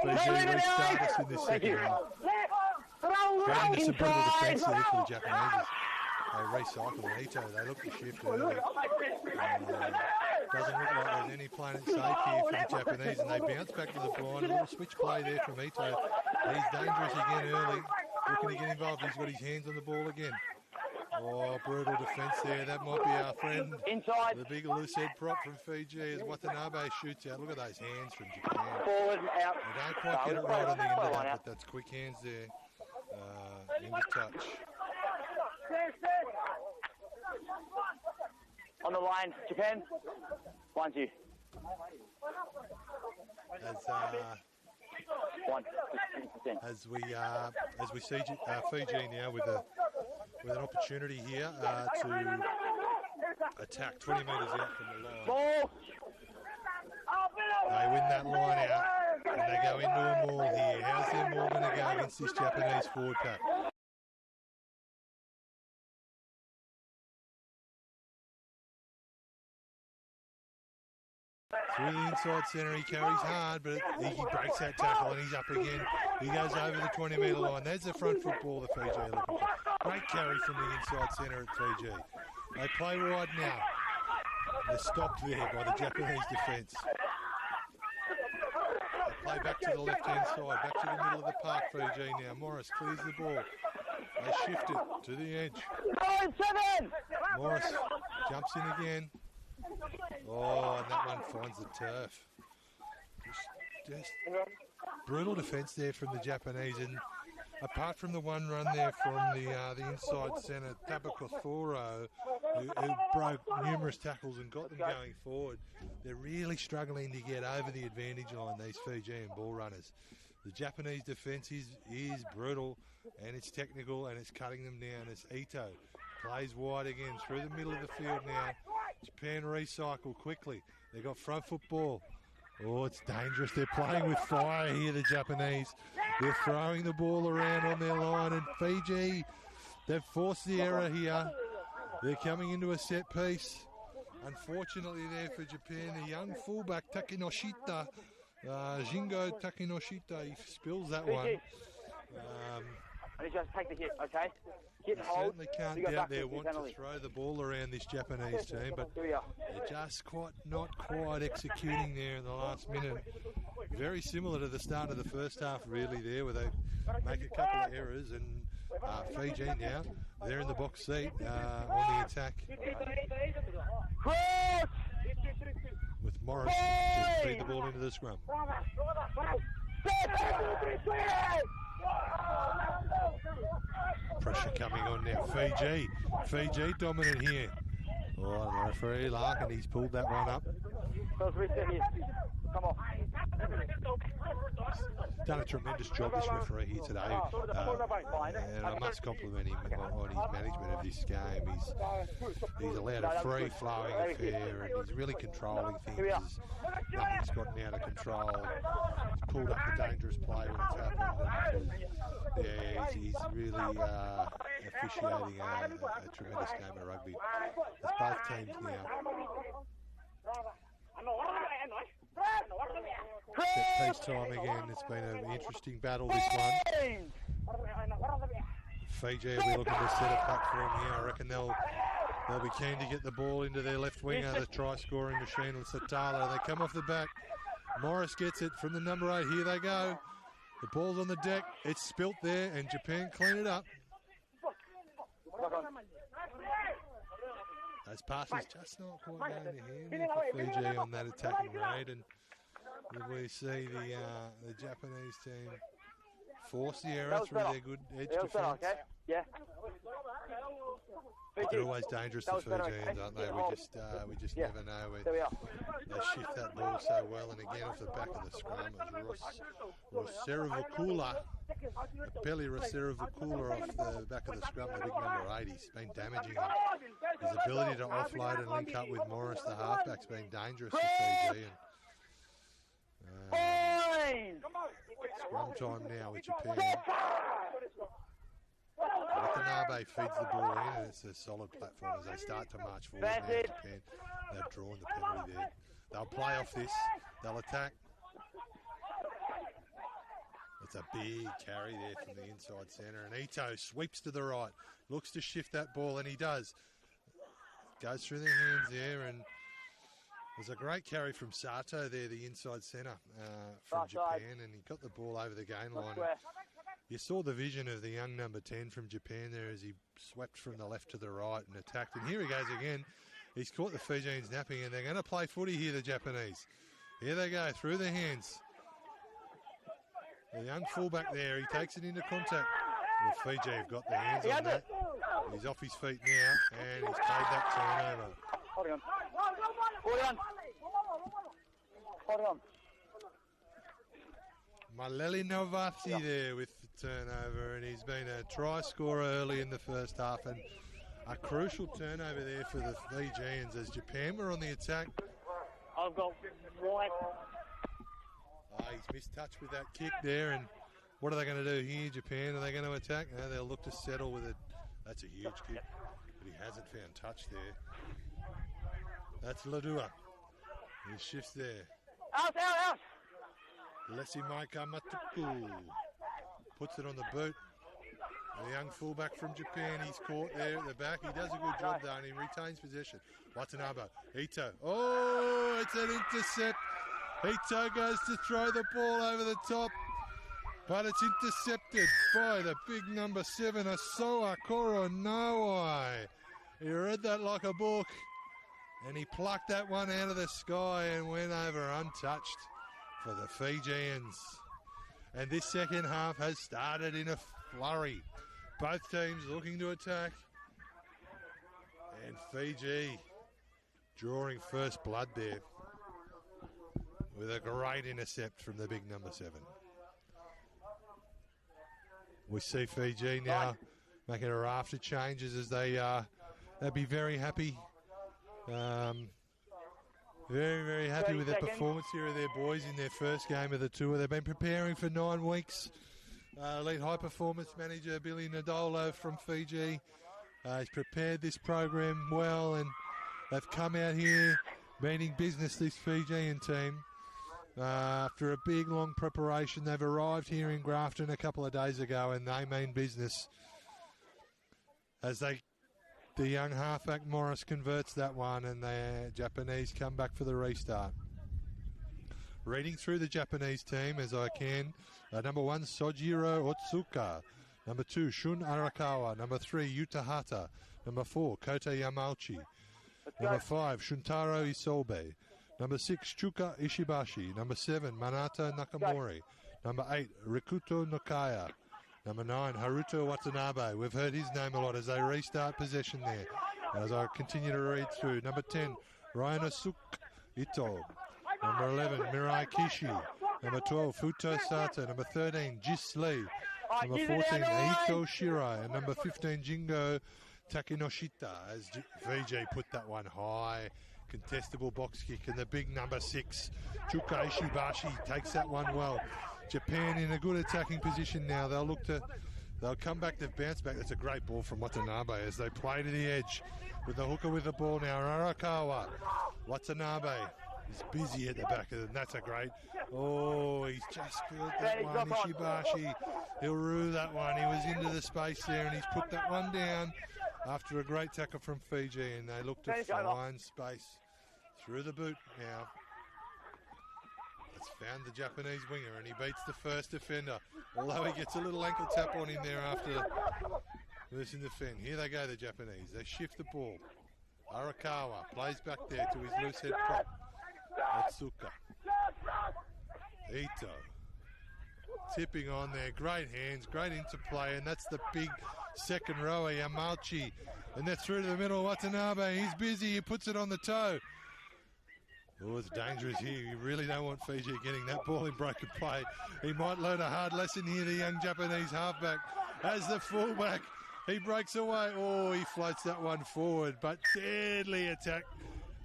Fiji restart us in this second half. Going into some brutal defence there for the Japanese. They recycle Ito. They look to shift early. Doesn't look like there's any planet safe here for the Japanese, and they bounce back to the blind. A little switch play there from Ito. He's dangerous again early. Looking to get involved. He's got his hands on the ball again. Oh, brutal defence there. That might be our friend. Inside. The big loose head prop from Fiji as Watanabe shoots out. Look at those hands from Japan. Forward and out. They don't quite get it right on the end of that, but that's quick hands there. Into touch. On the line, Japan. 1-2. As we see Fiji now with an opportunity here to attack 20 metres out from the line. Ball. They win that line out and they go into a maul here. How's their maul going to go against this Japanese forward pack? Through the inside centre, he carries hard, but he breaks that tackle and he's up again. He goes over the 20-metre line. There's the front foot ball that Fiji are looking for. Great carry from the inside centre at Fiji. They play wide now. They're stopped there by the Japanese defence. They play back to the left-hand side, back to the middle of the park, Fiji now. Morris clears the ball. They shift it to the edge. 9-7! Morris jumps in again. Oh, and that one finds the turf. Just brutal defence there from the Japanese, and apart from the one run there from the inside centre, Tabakathoro, who broke numerous tackles and got them going forward, they're really struggling to get over the advantage line, these Fijian ball runners. The Japanese defence is brutal, and it's technical, and it's cutting them down. As Ito plays wide again through the middle of the field now. Japan recycle quickly. They got front foot ball. Oh, it's dangerous. They're playing with fire here, the Japanese. They're throwing the ball around on their line, and Fiji, they've forced the error here. They're coming into a set piece. Unfortunately there for Japan, the young fullback Takinoshita, Jingo Takinoshita, he spills that one. Just take the hit, okay? They certainly can't doubt their want to throw the ball around this Japanese team, but they're just not quite executing there in the last minute. Very similar to the start of the first half, really, there, where they make a couple of errors, and Fiji now, they're in the box seat on the attack. With Morris to feed the ball into the scrum. Pressure coming on now. Fiji dominant here. Oh, the referee Larkin, he's pulled that one up. Come on. Done a tremendous job, this referee here today. And I must compliment him on his management of this game. He's allowed a free-flowing affair, and he's really controlling things. Nothing's gotten out of control. He's pulled up a dangerous play when it's happened. And, he's really officiating a tremendous game of rugby. It's both teams now. Set piece time again. It's been an interesting battle, this one. Fiji will be looking to set a platform here. I reckon they'll be keen to get the ball into their left winger, the try-scoring machine, Satala. They come off the back. Morris gets it from the number 8. Here they go. The ball's on the deck. It's spilt there, and Japan clean it up. Those passes just not quite going to hand for Fiji on that attacking raid, and we see the Japanese team force the error through their good edge defence. Yeah. They're always dangerous, the Fijians, aren't they? We just never know. They shift that ball so well, and again off the back of the scrum, it's Roseravukula, Peli Roseravukula off the back of the scrum, the big number 8. He's been damaging them. His ability to offload and link up with Morris, the halfback's been dangerous for Fiji. Scrum time now with Japan. Watanabe feeds the ball in, and it's a solid platform as they start to march forward now. Japan, they've drawn the penalty there. They'll play off this. They'll attack. It's a big carry there from the inside centre, and Ito sweeps to the right, looks to shift that ball, and he does. Goes through their hands there, and there's a great carry from Sato there, the inside centre from Japan, and he got the ball over the gain line. You saw the vision of the young number 10 from Japan there as he swept from the left to the right and attacked. And here he goes again. He's caught the Fijians napping, and they're going to play footy here, the Japanese. Here they go, through their hands. The young fullback there, he takes it into contact. Well, Fiji have got their hands on that. He's off his feet now, and he's paid that turnover. Hold on. Hold on. Hold on. Maleli Novasi there with the turnover, and he's been a try scorer early in the first half, and a crucial turnover there for the Fijians as Japan were on the attack. I've got right. He's missed touch with that kick there, and what are they going to do here, Japan? Are they going to attack? No, they'll look to settle with it. That's a huge kick, but he hasn't found touch there. That's Ladua. He shifts there. Out. Lesimaika Matuku puts it on the boot. The young fullback from Japan, he's caught there at the back. He does a good job though, and he retains possession. Watanabe, Ito. Oh, it's an intercept. Ito goes to throw the ball over the top. But it's intercepted by the big number 7, Asoa Koronawai. He read that like a book, and he plucked that one out of the sky and went over untouched for the Fijians. And this second half has started in a flurry. Both teams looking to attack. And Fiji drawing first blood there with a great intercept from the big number 7. We see Fiji now making a raft of changes as they'd be very happy. Very, very happy with the performance here of their boys in their first game of the tour. They've been preparing for 9 weeks. Elite high performance manager Billy Nadolo from Fiji has prepared this program well, and they've come out here meaning business, this Fijian team. After a big, long preparation, they've arrived here in Grafton a couple of days ago, and they mean business. As the young halfback Morris converts that one, and the Japanese come back for the restart. Reading through the Japanese team as I can. Number 1, Sojiro Otsuka. Number 2, Shun Arakawa. Number 3, Yuta Hata. Number 4, Kota Yamauchi. Number 5, Shuntaro Isobe. Number 6, Chuka Ishibashi. Number 7, Manata Nakamori. Number 8, Rikuto Nokaya. Number 9, Haruto Watanabe. We've heard his name a lot as they restart possession there. As I continue to read through. Number 10, Ryonosuke Ito. Number 11, Mirai Kishi. Number 12, Futo Sato. Number 13, Jis Lee. Number 14, Eito Shirai. And number 15, Jingo Takinoshita. As Fiji put that one high. Contestable box kick, and the big number 6, Chuka Ishibashi, takes that one well. Japan in a good attacking position now. They'll come back, they've bounced back. That's a great ball from Watanabe as they play to the edge with the hooker with the ball now. Arakawa, Watanabe is busy at the back of them. That's a great, he's just filled that one. Ishibashi, he'll rue that one. He was into the space there and he's put that one down after a great tackle from Fiji, and they look to find space through the boot now. It's found the Japanese winger, and he beats the first defender, although he gets a little ankle tap on him there after losing the fin. Here they go, the Japanese. They shift the ball. Arakawa plays back there to his loose head prop. Otsuka. Ito. Tipping on there. Great hands, great interplay, and that's the big second rower, Yamauchi. And they're through to the middle. Watanabe, he's busy. He puts it on the toe. Oh, it's dangerous here. You really don't want Fiji getting that ball in broken play. He might learn a hard lesson here, the young Japanese halfback. As the fullback, he breaks away. Oh, he floats that one forward. But deadly attack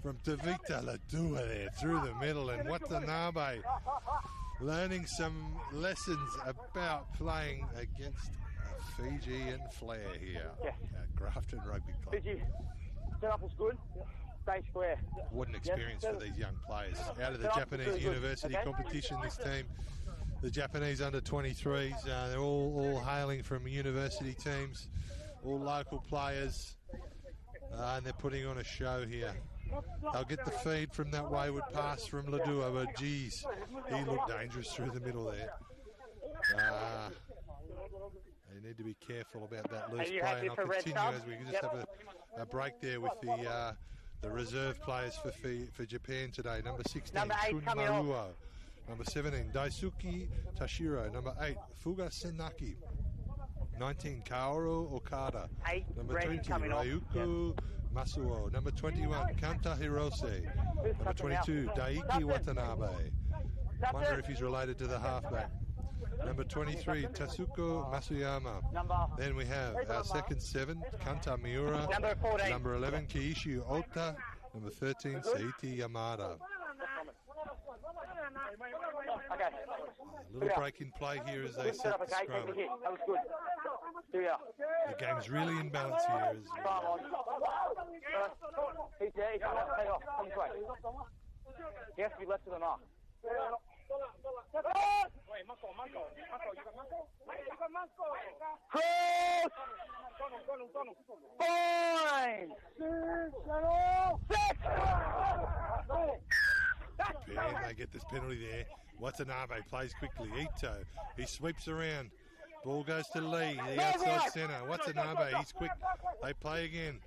from Tavita Ladua there through the middle. And Watanabe learning some lessons about playing against a Fijian flair here at Grafton Rugby Club. Fiji, set up is good. Stay square. What an experience for these young players. Out of the Japanese university competition, this team, the Japanese under-23s, they're all hailing from university teams, all local players, and they're putting on a show here. They'll get the feed from that wayward pass from Ladua, but geez, he looked dangerous through the middle there. They need to be careful about that loose play, and I'll continue as we just have a break there with the reserve players for Japan today. Number 16, Shun Maruo. Number 17, Daisuke Tashiro. Number 8, Fuga Senaki. 19, Kaoru Okada. Number 20, Ryuko Masuo. Number 21, Kanta Hirose. Number 22, Daiki Watanabe. Wonder if he's related to the halfback. Number 23, Tatsuko Masuyama. Then we have our second 7, Kanta Miura. Number 11, Kiishi Ota. Number 13, Seiti Yamada. A little break in play here as they set the scrum. The game's really in balance here. He has to be left to the mark. Japan, they get this penalty there. Watanabe plays quickly. Ito, he sweeps around. Ball goes to Lee, the outside centre. Watanabe, he's quick. They play again.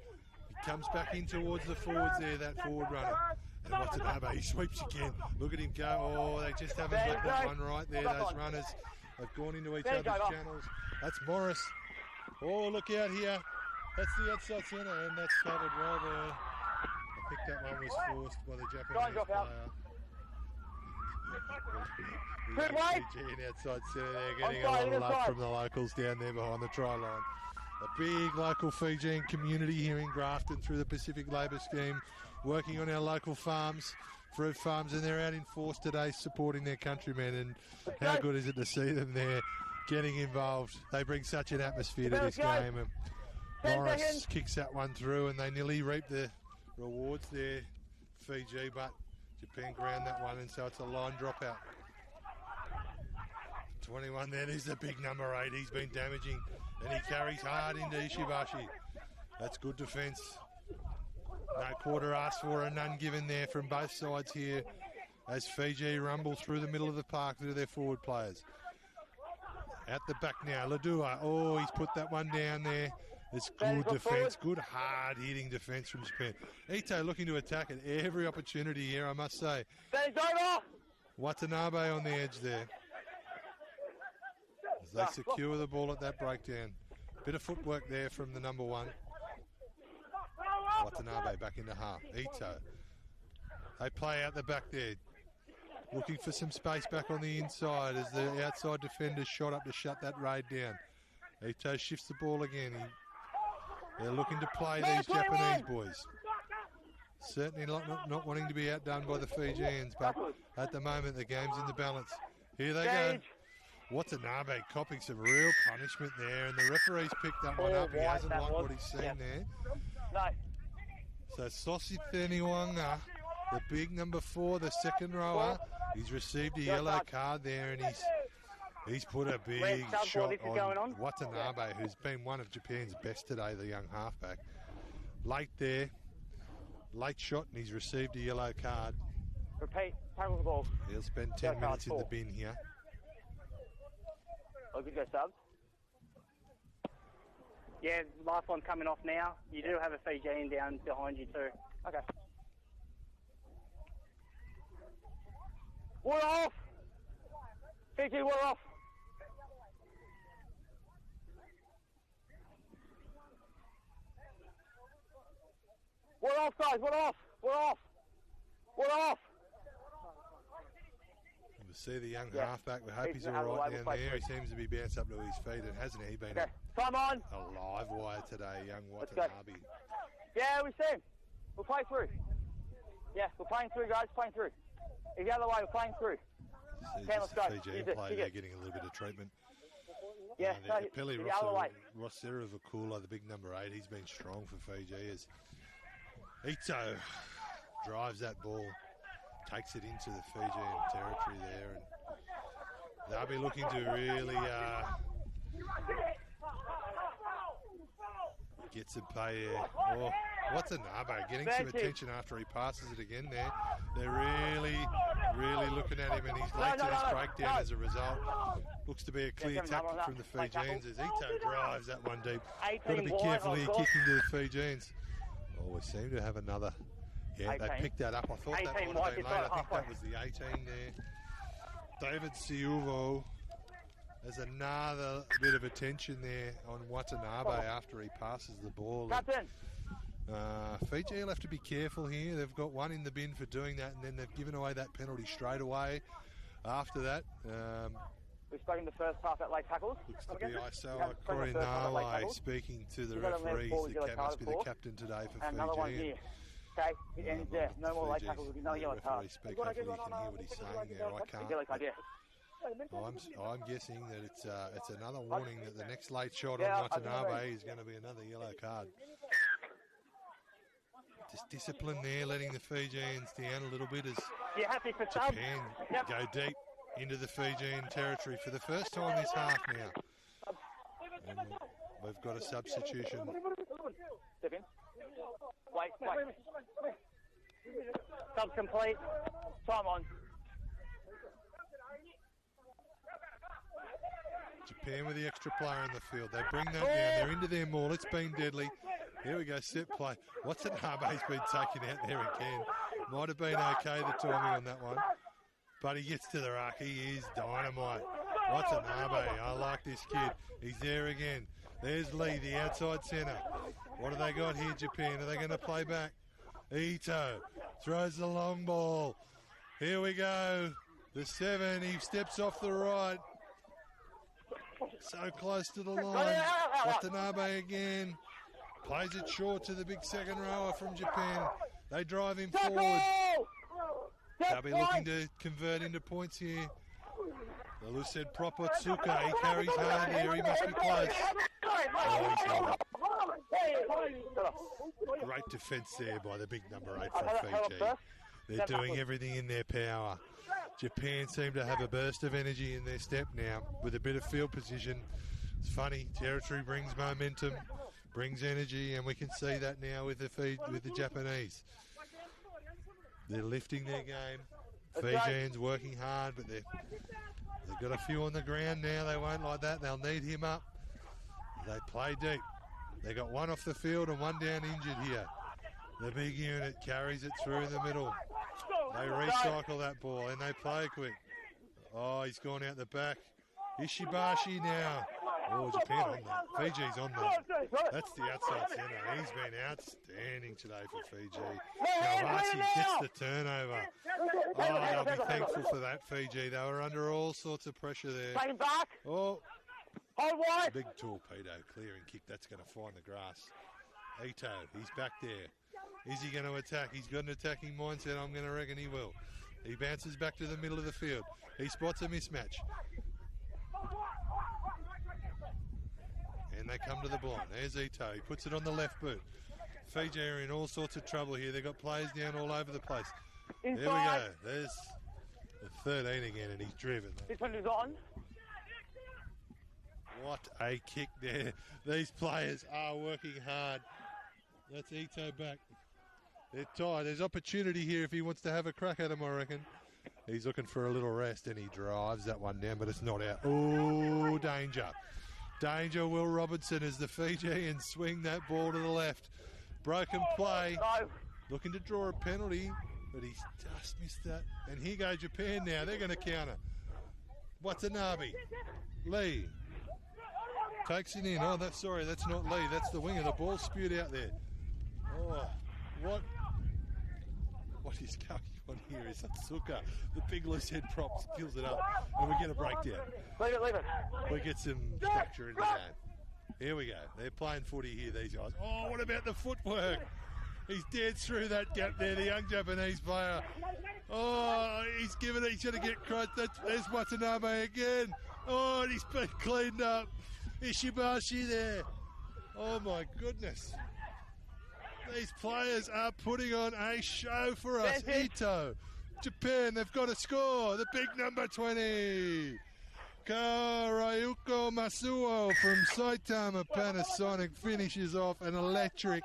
He comes back in towards the forwards there, that forward runner. And Watanabe, he sweeps again. Look at him go. Oh, they just haven't got that one right there. Those runners have gone into each other's channels. That's Morris. Oh, look out here. That's the outside centre, and that's covered well there. I think that one was forced by the Japanese player. Fiji outside centre there, getting a lot of love from the locals down there behind the try line. A big local Fijian community here in Grafton through the Pacific Labour Scheme, working on our local farms, fruit farms, and they're out in force today supporting their countrymen. And how good is it to see them there getting involved? They bring such an atmosphere to this game. And Morris kicks that one through, and they nearly reap the rewards there, Fiji, but Japan ground that one, and so it's a line dropout. 21 there, there's the big number 8. He's been damaging, and he carries hard into Ishibashi. That's good defence. No quarter asked for and none given there from both sides here as Fiji rumble through the middle of the park to their forward players. At the back now, Ladua. Oh, he's put that one down there. It's good defence, good hard-hitting defence from Japan. Ito looking to attack at every opportunity here, I must say. Watanabe on the edge there. As they secure the ball at that breakdown. Bit of footwork there from the number 1. Watanabe back into half. Ito. They play out the back there. Looking for some space back on the inside as the outside defenders shot up to shut that raid down. Ito shifts the ball again. They're looking to play these Japanese boys. Certainly not wanting to be outdone by the Fijians, but at the moment the game's in the balance. Here they go. Watanabe copping some real punishment there, and the referee's picked that one up. He hasn't liked what he's seen there. So Sosi Theniwanga, the big number 4, the second rower, he's received a yellow card there, and he's put a big shot on Watanabe, who's been one of Japan's best today, the young halfback. Late there, late shot, and he's received a yellow card. Repeat, tackle the ball. He'll spend 10 minutes in the bin here. Oh, good go, subs. Yeah, lifeline coming off now. You do have a Fijian down behind you too. Okay. Water off! Fiji, water off! Water off, guys, water off! Water off! Water off! We'll see the young halfback. We hope he's all right down there. He seems to be bounced up to his feet, and hasn't he been Come on! a live wire today, young Watanabe? Yeah, we see him. We'll play through. Yeah, we're playing through, guys, playing through. If the other way, we're playing through. Okay, let's go. Fijian play there, getting a little bit of treatment. Yeah, Pele Rossera Vakula, the big number 8, he's been strong for Fiji. As Ito drives that ball, takes it into the Fijian territory there, and they'll be looking to really get some pay there. Oh, Watanabe getting some attention after he passes it again there. They're really looking at him, and he's late to this breakdown as a result. Looks to be a clear tactic from the Fijians as Ito drives that one deep. Got to be careful here kicking to the Fijians. Oh, we seem to have another. Yeah, they picked that up. I thought that might have been late. I think that was the 18 there. David Siuvo. There's another bit of attention there on Watanabe after he passes the ball. Fiji will have to be careful here. They've got one in the bin for doing that, and then they've given away that penalty straight away after that. We've spoken the first half at late tackles. Looks to be Isoa Korinale speaking to the referees. That must be the captain today for Fiji. Another one here. Okay, and no more late tackles. No yellow card. Hopefully you can hear what he's saying there. I can't. I'm guessing that it's another warning that the next late shot on Watanabe is going to be another yellow card. Just discipline there, letting the Fijians down a little bit as Japan go deep into the Fijian territory for the first time this half now. And we've got a substitution. Step in. Wait. Sub complete. Time on. Japan with the extra player in the field. They bring that down. They're into their maul. It's been deadly. Here we go, set play. Watanabe's been taken out there again. Might have been okay, the timing on that one. But he gets to the ruck. He is dynamite. Watanabe, I like this kid. He's there again. There's Lee, the outside centre. What have they got here, Japan? Are they going to play back? Ito throws the long ball. Here we go. The 7, he steps off the right. So close to the line. Watanabe again. Plays it short to the big second rower from Japan. They drive him forward. They'll be looking to convert into points here. The loose said proper Tsuka. He carries hard here. He must be close. Oh, he's hard. Great defence there by the big number 8 from Fiji. They're doing everything in their power. Japan seem to have a burst of energy in their step now with a bit of field position. It's funny, territory brings momentum, brings energy, and we can see that now with the Japanese. They're lifting their game. Fijians working hard, but they've got a few on the ground now. They won't like that. They'll need him up. They play deep. They got one off the field and one down injured here. The big unit carries it through in the middle. They recycle that ball and they play quick. Oh, he's gone out the back. Ishibashi now. Oh, Japan on that. Fiji's on that. That's the outside centre. He's been outstanding today for Fiji. Kawasi gets the turnover. Oh, they'll be thankful for that, Fiji. They were under all sorts of pressure there. Oh, big torpedo, clearing kick. That's going to find the grass. Ito, he's back there. Is he going to attack? He's got an attacking mindset. I'm going to reckon he will. He bounces back to the middle of the field. He spots a mismatch. And they come to the blind. There's Ito. He puts it on the left boot. Fiji are in all sorts of trouble here. They've got players down all over the place. There we go. There's the 13 again, and he's driven. This one is on. What a kick there. These players are working hard. That's Ito back. They're tired. There's opportunity here if he wants to have a crack at him, I reckon. He's looking for a little rest, and he drives that one down, but it's not out. Oh, danger. Danger, Will Robinson, as the Fijians swing that ball to the left. Broken play. Looking to draw a penalty, but he's just missed that. And here goes Japan now. They're going to counter. Watanabe. Lee. Takes it in. Oh, that's not Lee. That's the winger. The ball spewed out there. Oh, what is going on here is Atsuka. The big loose head props fills it up, and we get a breakdown. Leave it. We get some structure in the game. Here we go. They're playing footy here, these guys. Oh, what about the footwork? He's dead through that gap there, the young Japanese player. Oh, he's going to get crushed. There's Watanabe again. Oh, and he's been cleaned up. Ishibashi there. Oh, my goodness. These players are putting on a show for us. Ito. Japan, they've got a score. The big number 20. Karayuko Masuo from Saitama Panasonic finishes off an electric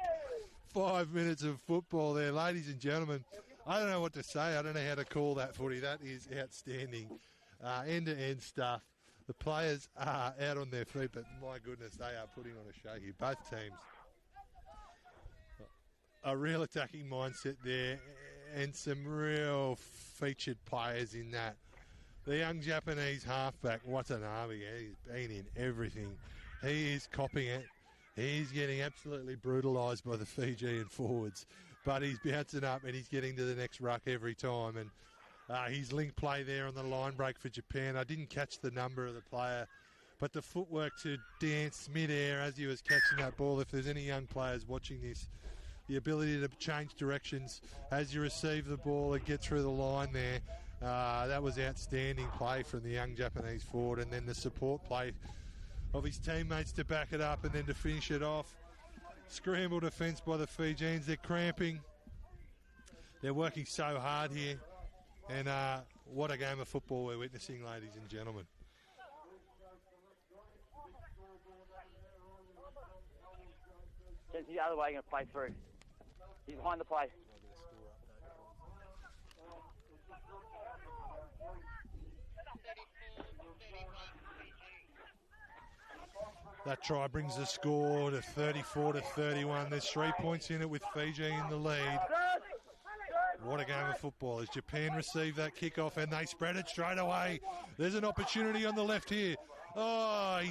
5 minutes of football there, ladies and gentlemen. I don't know what to say. I don't know how to call that footy. That is outstanding. End-to-end stuff. The players are out on their feet, but my goodness, they are putting on a show here. Both teams. A real attacking mindset there and some real featured players in that. The young Japanese halfback, Watanabe, he's been in everything. He is copying it. He's getting absolutely brutalised by the Fijian forwards, but he's bouncing up and he's getting to the next ruck every time. And his link play there on the line break for Japan. I didn't catch the number of the player, but the footwork to dance mid-air as he was catching that ball. If there's any young players watching this, the ability to change directions as you receive the ball and get through the line there. That was outstanding play from the young Japanese forward, and then the support play of his teammates to back it up and then to finish it off. Scramble defence by the Fijians. They're cramping. They're working so hard here. And what a game of football we're witnessing, ladies and gentlemen. He's the other way, going to play through. He's behind the play. That try brings the score to 34-31. There's 3 points in it with Fiji in the lead. What a game of football as Japan receive that kickoff and they spread it straight away. There's an opportunity on the left here. Oh,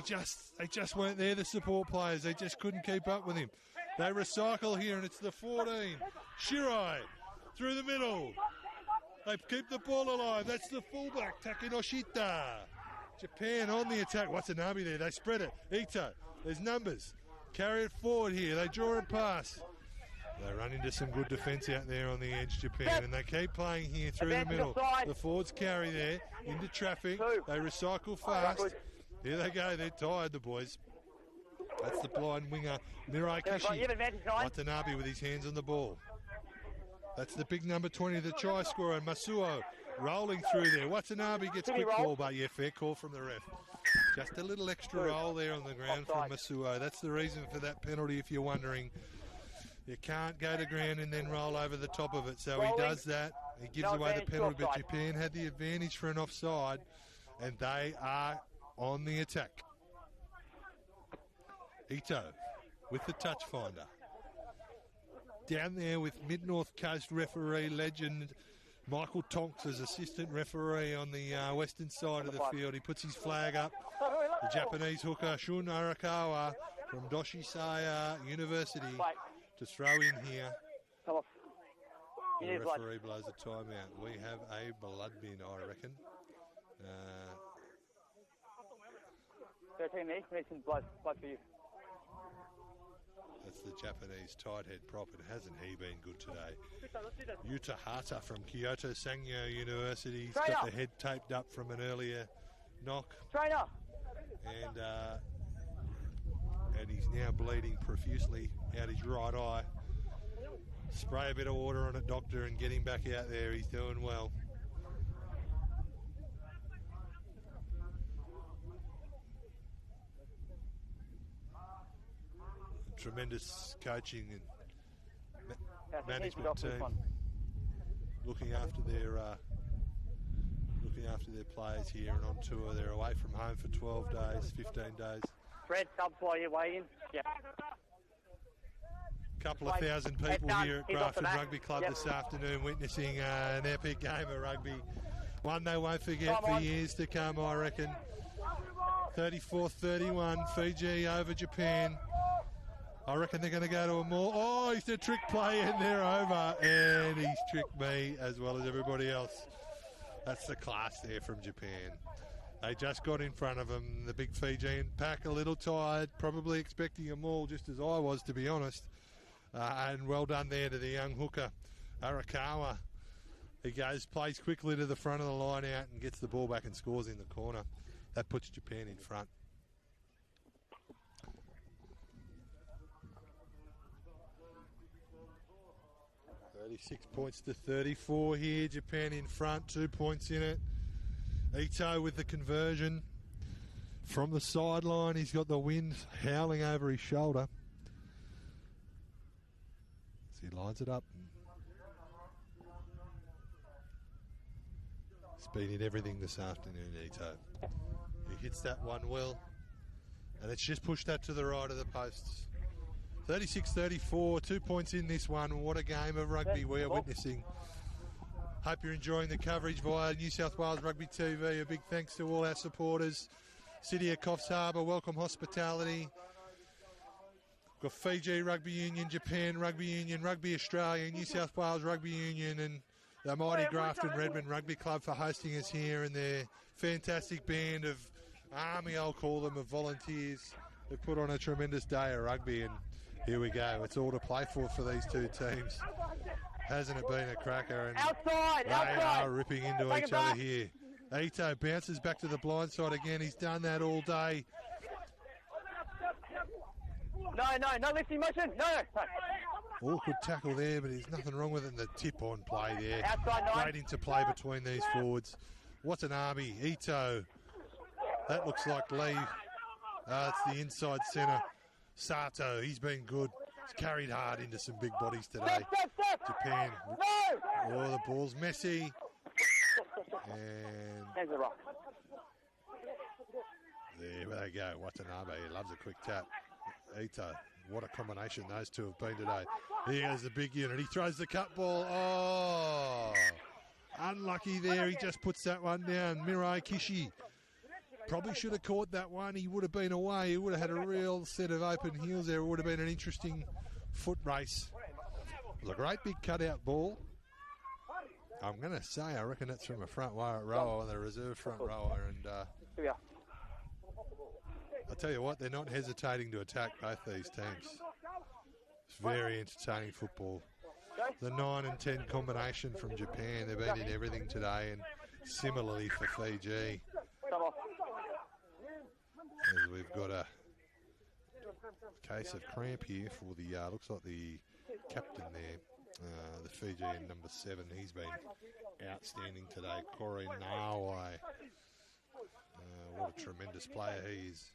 they just weren't there, the support players. They just couldn't keep up with him. They recycle here and it's the 14. Shirai through the middle. They keep the ball alive. That's the fullback, Takenoshita. Japan on the attack. Watanabe there. They spread it. Ito. There's numbers. Carry it forward here. They draw a pass. They run into some good defence out there on the edge, Japan, and they keep playing here through the middle. The forwards carry there into traffic. They recycle fast. Here they go. They're tired, the boys. That's the blind winger, Mirai Kishi. Watanabe with his hands on the ball. That's the big number 20, the try scorer, Masuo, rolling through there. Watanabe gets quick call, but yeah, fair call from the ref. Just a little extra roll there on the ground from Masuo. That's the reason for that penalty, if you're wondering. You can't go to ground and then roll over the top of it. So he does that. He gives away the penalty, but Japan had the advantage for an offside, and they are on the attack. Ito with the touch finder. Down there with Mid-North Coast referee legend Michael Tonks as assistant referee on the western side of the field. He puts his flag up. The Japanese hooker Shun Arakawa from Doshisaya University to throw in here. The referee blows a timeout. We have a blood bin, I reckon. 13 minutes, some blood for you. That's the Japanese tight head prop, and hasn't he been good today? Yuta Hata from Kyoto Sangyo University. He's got the head taped up from an earlier knock. And he's now bleeding profusely out his right eye. Spray a bit of water on it, doctor, and get him back out there. He's doing well. Tremendous coaching and management team looking after their players here and on tour. They're away from home for 12 days, 15 days. Fred, subs while you're waiting. Yeah. Couple of thousand people here at Grafton Rugby Club this afternoon witnessing an epic game of rugby. One they won't forget for years to come, I reckon. 34-31, Fiji over Japan. I reckon they're going to go to a more... Oh, he's a trick play and they're over. And he's tricked me as well as everybody else. That's the class there from Japan. They just got in front of him. The big Fijian pack a little tired, probably expecting a maul just as I was, to be honest. And well done there to the young hooker, Arakawa. He plays quickly to the front of the line out and gets the ball back and scores in the corner. That puts Japan in front. $36-34 here. Japan in front, 2 points in it. Ito with the conversion from the sideline. He's got the wind howling over his shoulder. So he lines it up. He's been in everything this afternoon, Ito. He hits that one well. And it's just pushed that to the right of the posts. 36-34, 2 points in this one. What a game of rugby we are witnessing. Hope you're enjoying the coverage via New South Wales Rugby TV. A big thanks to all our supporters. City of Coffs Harbour, welcome hospitality. We've got Fiji Rugby Union, Japan Rugby Union, Rugby Australia, New South Wales Rugby Union, and the mighty Grafton Redmond Rugby Club for hosting us here, and their fantastic band of army, I'll call them, of volunteers. They've put on a tremendous day of rugby, and here we go. It's all to play for these two teams. Hasn't it been a cracker? And they are ripping into each other here. Ito bounces back to the blind side again. He's done that all day. No lifting motion. No. Awkward tackle there, but there's nothing wrong with it. And the tip-on play there. Great interplay between these forwards. Watanabe, Ito. That looks like Lee. It's the inside centre. Sato, he's been good. He's carried hard into some big bodies today. Japan. Oh, the ball's messy. And There they go. Watanabe, he loves a quick tap. Ita, what a combination those two have been today. Here goes the big unit. He throws the cut ball. Oh, unlucky there. He just puts that one down. Mirai Kishi probably should have caught that one. He would have been away. He would have had a real set of open heels there. It would have been an interesting foot race. It was a great big cutout ball. I'm going to say, I reckon that's from a front rower, the reserve front rower. And I'll tell you what, they're not hesitating to attack both these teams. It's very entertaining football. The 9 and 10 combination from Japan, they've been in everything today, and similarly for Fiji. As we've got a case of cramp here for the, looks like the captain there, the Fijian number 7. He's been outstanding today, Corey Nawai. What a tremendous player he is.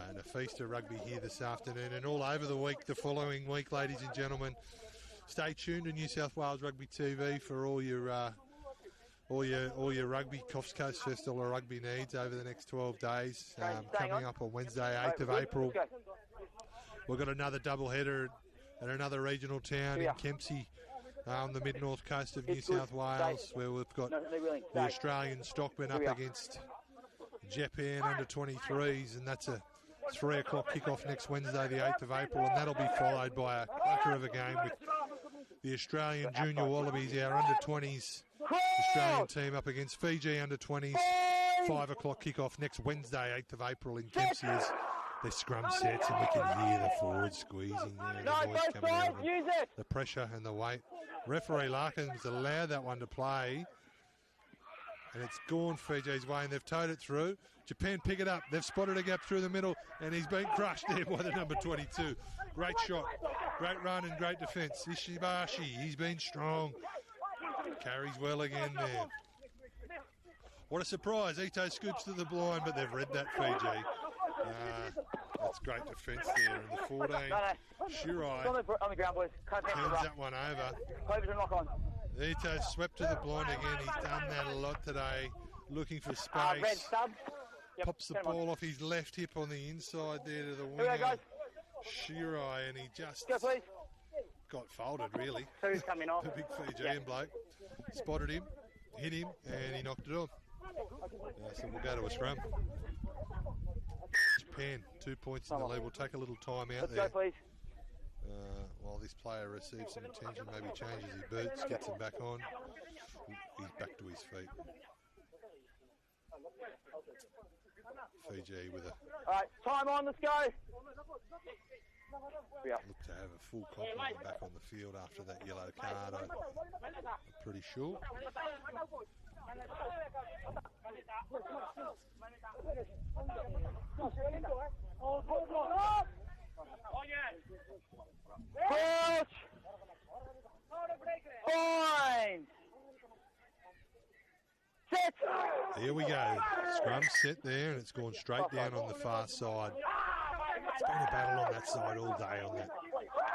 And a feast of rugby here this afternoon and all over the week, the following week, ladies and gentlemen. Stay tuned to New South Wales Rugby TV for all your rugby Coffs Coast Festival or rugby needs over the next 12 days. Coming up on Wednesday, 8th of April. We've got another doubleheader at another regional town in Kempsey on the mid-north coast of New South Wales, where we've got the Australian Stockmen up against Japan under 23s, and that's a 3 o'clock kickoff next Wednesday, the 8th of April, and that'll be followed by a cracker of a game with the Australian Junior Wallabies, our under 20s Australian team up against Fiji under 20s. 5 o'clock kickoff next Wednesday, 8th of April in Kempsey as their scrum sets, and we can hear the forwards squeezing there and the voice coming out of them. The pressure and the weight. Referee Larkins allowed that one to play, and it's gone Fiji's way, and they've towed it through. Japan pick it up. They've spotted a gap through the middle, and he's been crushed there by the number 22. Great shot, great run, and great defence. Ishibashi, he's been strong. Carries well again there. What a surprise. Ito scoops to the blind, but they've read that, Fiji. That's great defence there. And the 14, Shirai, turns that one over. Ito swept to the blind again. He's done that a lot today, looking for space. Pops the ball off his left hip on the inside there to the winger, Shirai, and he just got folded, really. The big Fijian bloke spotted him, hit him, and he knocked it off. So we'll go to a scrum. Japan, 2 points in the lead. We'll take a little time out there. While this player receives some attention, maybe changes his boots, gets him back on. He's back to his feet. Fiji with a... Alright, time on, let's go! Look to have a full complement back on the field after that yellow card, I'm pretty sure. Coach! Fine! Set! Here we go. Scrum set there, and it's gone straight down on the far side. It's been a battle on that side all day, on that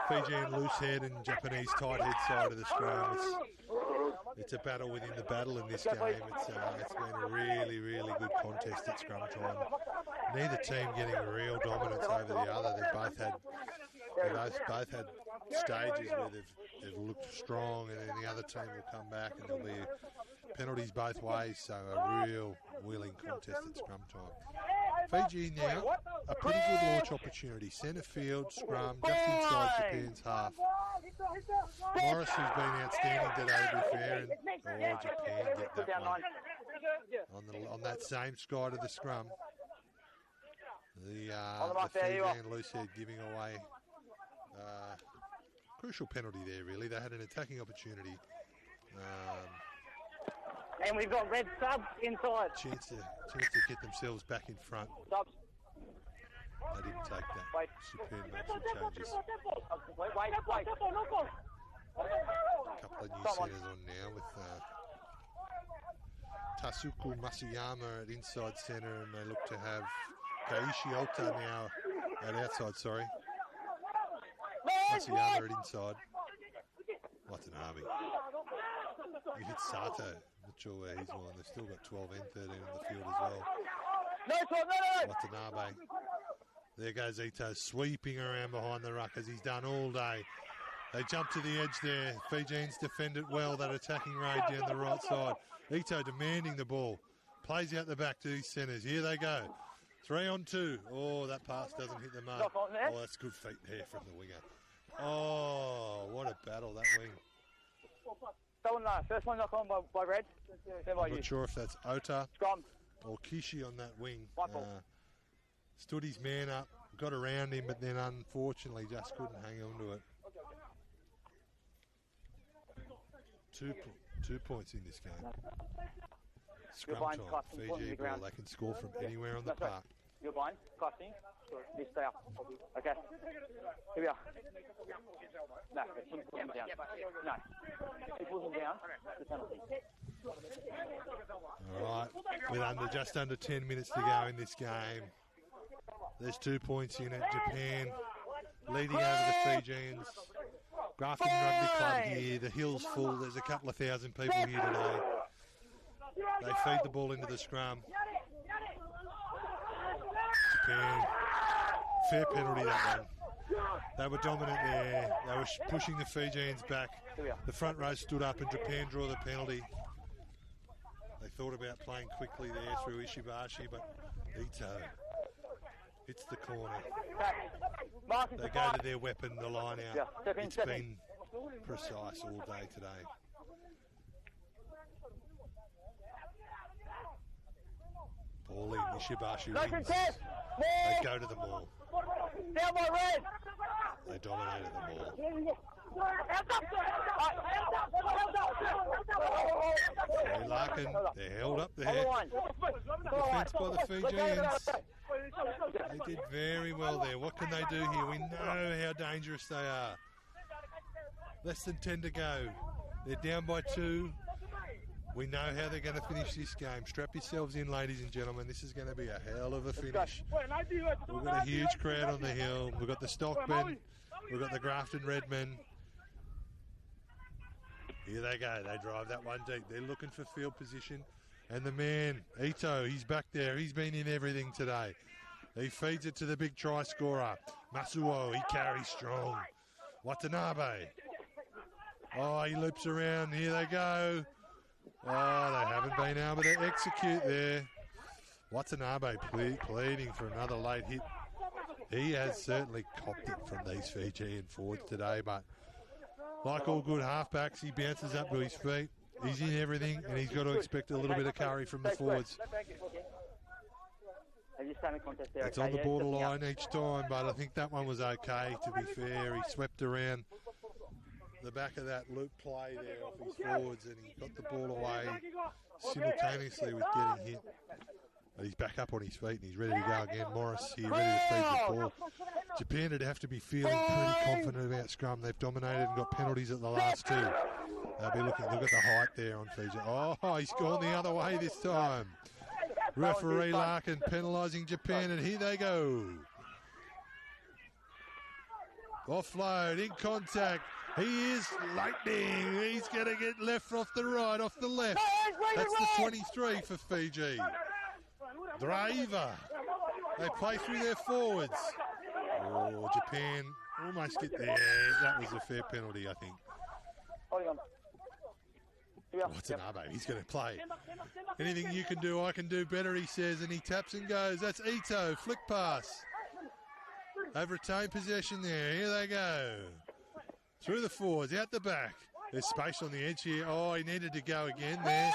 Fijian loose head and Japanese tight head side of the scrum. It's a battle within the battle in this game. It's been a really, really good contest at scrum time. Neither team getting a real dominance over the other. They've both had stages where they've looked strong, and then the other team will come back, and there'll be penalties both ways. So a real willing contest at scrum time. Fiji now, a pretty good launch opportunity. Centre field, scrum, just inside Japan's half. Morris, who's been outstanding today, to be fair, and Japan get that one. On that same side of the scrum. The Fijian loose head giving away crucial penalty there, really. They had an attacking opportunity. And we've got red subs inside. Chance to get themselves back in front. Subs. They didn't take that. Japan made some changes. Wait. A couple of new centres on now with Tasuku Masuyama at inside centre, and they look to have Kaishi Ota now at outside, sorry. Masuyama at inside. Watanabe. He hits Sato. Not sure where he's on. They've still got 12 and 13 on the field as well. Watanabe. There goes Ito, sweeping around behind the ruck as he's done all day. They jump to the edge there. Fijians defend it well, that attacking raid down the right side. Ito demanding the ball. Plays out the back to his centres. Here they go. 3 on 2. Oh, that pass doesn't hit the mark. Oh, that's good feet there from the winger. Oh, what a battle that wing. First one knock on by Red. I'm not sure if that's Ota or Kishi on that wing. Stood his man up, got around him, but then unfortunately just couldn't hang on to it. 2 points in this game. Scrum time, Fiji ball. They can score from anywhere on the park. You're blind, crossing. Just stay up. Okay. Here we are. No, it's him pulling him down. No. If he pulls him down, it's a penalty. All right, with just under 10 minutes to go in this game. There's 2 points in it. Japan leading over the Fijians. Grafton Rugby Club here. The hill's full. There's a couple of thousand people here today. They feed the ball into the scrum. Japan. Fair penalty, that one. They were dominant there. They were pushing the Fijians back. The front row stood up and Japan draw the penalty. They thought about playing quickly there through Ishibashi, but Ito hits the corner. They go to their weapon, the line out. It's been precise all day today. Ball in, Ishibashi wins. They go to the maul. They dominated the maul. Free Larkin, they're held up there. Defence by the Fijians. They did very well there. What can they do here? We know how dangerous they are. Less than 10 to go. They're down by 2. We know how they're going to finish this game. Strap yourselves in, ladies and gentlemen. This is going to be a hell of a finish. We've got a huge crowd on the hill. We've got the Stockmen. We've got the Grafton Redmen. Here they go. They drive that one deep. They're looking for field position. And the man, Ito, he's back there. He's been in everything today. He feeds it to the big try scorer. Masuo, he carries strong. Watanabe. Oh, he loops around. Here they go. Oh, they haven't been able to execute there. Watanabe pleading for another late hit. He has certainly copped it from these Fijian forwards today, but like all good halfbacks, he bounces up to his feet. He's in everything, and he's got to expect a little bit of curry from the forwards. It's on the borderline each time, but I think that one was okay, to be fair. He swept around the back of that loop play there off his forwards, and he got the ball away simultaneously with getting hit. But he's back up on his feet and he's ready to go again. Morris here ready to feed the ball. Japan would have to be feeling pretty confident about scrum. They've dominated and got penalties at the last 2. They'll be looking, look at the height there on Fiji. Oh, he's gone the other way this time. Referee Larkin penalising Japan, and here they go. Offload, in contact. He is lightning. He's going to get left off the right, off the left. That's the 23 for Fiji. Driver. They play through their forwards. Oh, Japan almost get there. That was a fair penalty, I think. Watanabe, he's going to play. Anything you can do, I can do better, he says, and he taps and goes. That's Ito, flick pass. They've retained possession there. Here they go. Through the forwards, out the back. There's space on the edge here. Oh, he needed to go again there.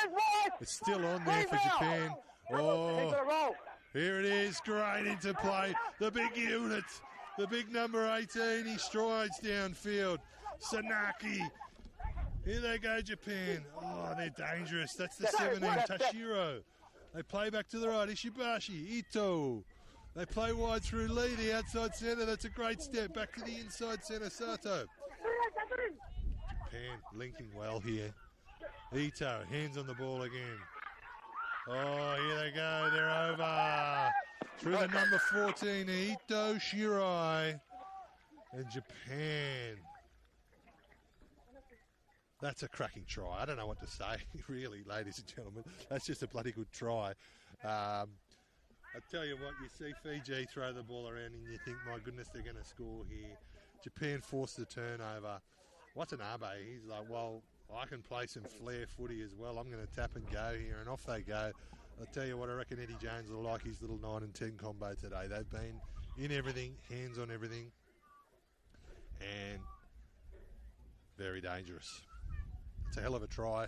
It's still on there for Japan. Oh, here it is. Great into play. The big unit. The big number 18. He strides downfield. Sanaki. Here they go, Japan. Oh, they're dangerous. That's the 17, Tashiro. They play back to the right. Ishibashi, Ito. They play wide through Lee, the outside centre. That's a great step. Back to the inside centre, Sato. Japan linking well here. Ito, hands on the ball again. Oh, here they go. They're over. Through the number 14, Ito Shirai. And Japan. That's a cracking try. I don't know what to say, really, ladies and gentlemen. That's just a bloody good try. I tell you what, you see Fiji throw the ball around and you think, my goodness, they're going to score here. Japan forced the turnover. Watanabe, he's like, well, I can play some flair footy as well. I'm going to tap and go here, and off they go. I'll tell you what, I reckon Eddie Jones will like his little 9 and 10 combo today. They've been in everything, hands on everything, and very dangerous. It's a hell of a try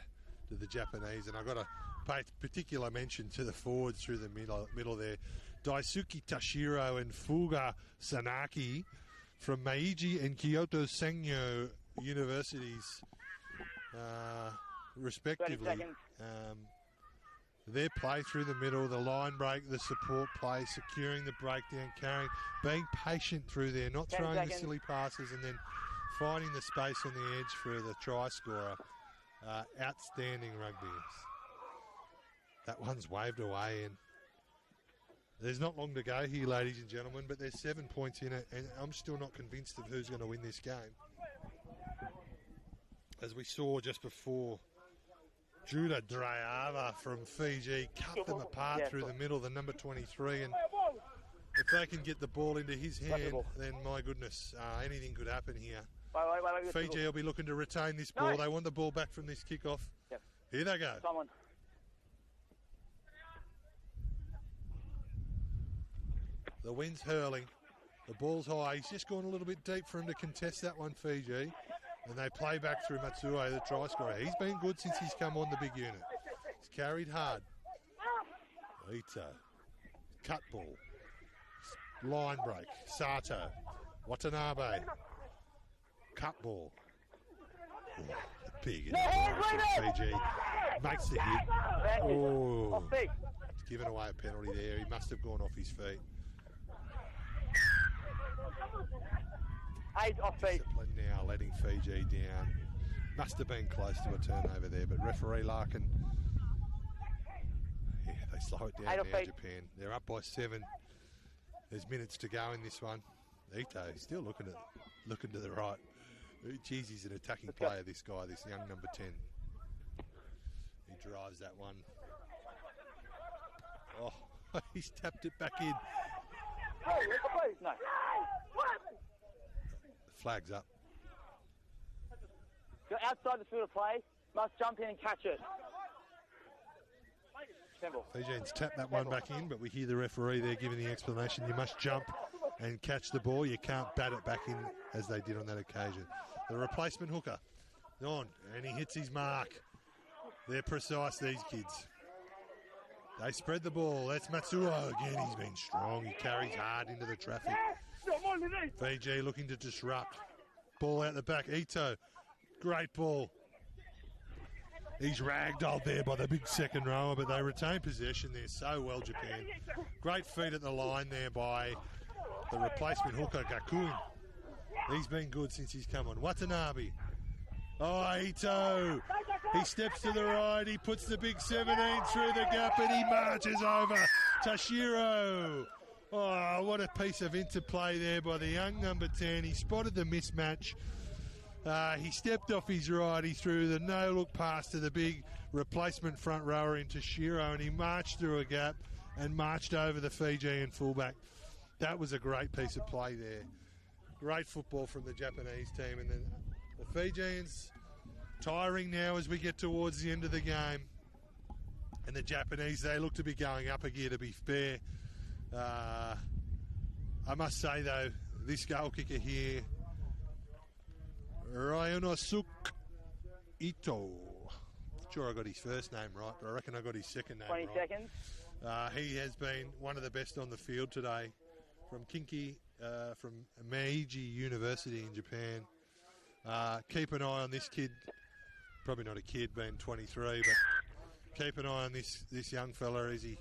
to the Japanese, and I've got to pay particular mention to the forwards through the middle there. Daisuke Tashiro and Fuga Sanaki from Meiji and Kyoto Sengyo universities, respectively. Their play through the middle, the line break, the support play, securing the breakdown, carrying, being patient through there, not throwing the silly passes and then finding the space on the edge for the try scorer. Outstanding rugby. That one's waved away, and there's not long to go here, ladies and gentlemen, but there's 7 points in it, and I'm still not convinced of who's going to win this game. As we saw just before, Judah Drayava from Fiji cut them apart through the middle, the number 23, and if they can get the ball into his hand, then my goodness, anything could happen here. Wait, Fiji will be looking to retain this ball. They want the ball back from this kickoff. Yep. Here they go. Someone. The wind's hurling. The ball's high. He's just gone a little bit deep for him to contest that one, Fiji. And they play back through Matsue, the try scorer. He's been good since he's come on the big unit. He's carried hard. Ito. Cut ball. Line break. Sato. Watanabe. Cut ball. Oh, big from Fiji. Makes the hit. Oh, he's given away a penalty there. He must have gone off his feet. 8 off feet. Discipline now, letting Fiji down. Must have been close to a turnover there, but referee Larkin. Yeah, they slow it down now, Japan. They're up by 7. There's minutes to go in this one. Ito, he's still looking to the right. Geez, he's an attacking player, this guy, this young number 10. He drives that one. Oh, he's tapped it back in. No. The flag's up. You're outside the field of play, must jump in and catch it. Fijians tap that one back in, but we hear the referee there giving the explanation. You must jump and catch the ball. You can't bat it back in as they did on that occasion. The replacement hooker on, and he hits his mark. They're precise, these kids. They spread the ball. That's Matsuo again. He's been strong. He carries hard into the traffic. Fiji looking to disrupt. Ball out the back. Ito. Great ball. He's ragdolled there by the big second rower, but they retain possession there so well, Japan. Great feet at the line there by the replacement hooker, Gakuen. He's been good since he's come on. Watanabe. Oh, Ito. He steps to the right. He puts the big 17 through the gap and he marches over. Tashiro. Oh, what a piece of interplay there by the young number 10. He spotted the mismatch. He stepped off his right. He threw the no-look pass to the big replacement front rower in Tashiro, and he marched through a gap and marched over the Fijian fullback. That was a great piece of play there. Great football from the Japanese team. And then the Fijians tiring now as we get towards the end of the game. And the Japanese, they look to be going up a gear, to be fair. I must say, though, this goal kicker here, Ryunosuke Ito. Not sure I got his first name right, but I reckon I got his second name 20 right. seconds. He has been one of the best on the field today. From Kinki, from Meiji University in Japan. Keep an eye on this kid. Probably not a kid, being 23, but keep an eye on this young fella as he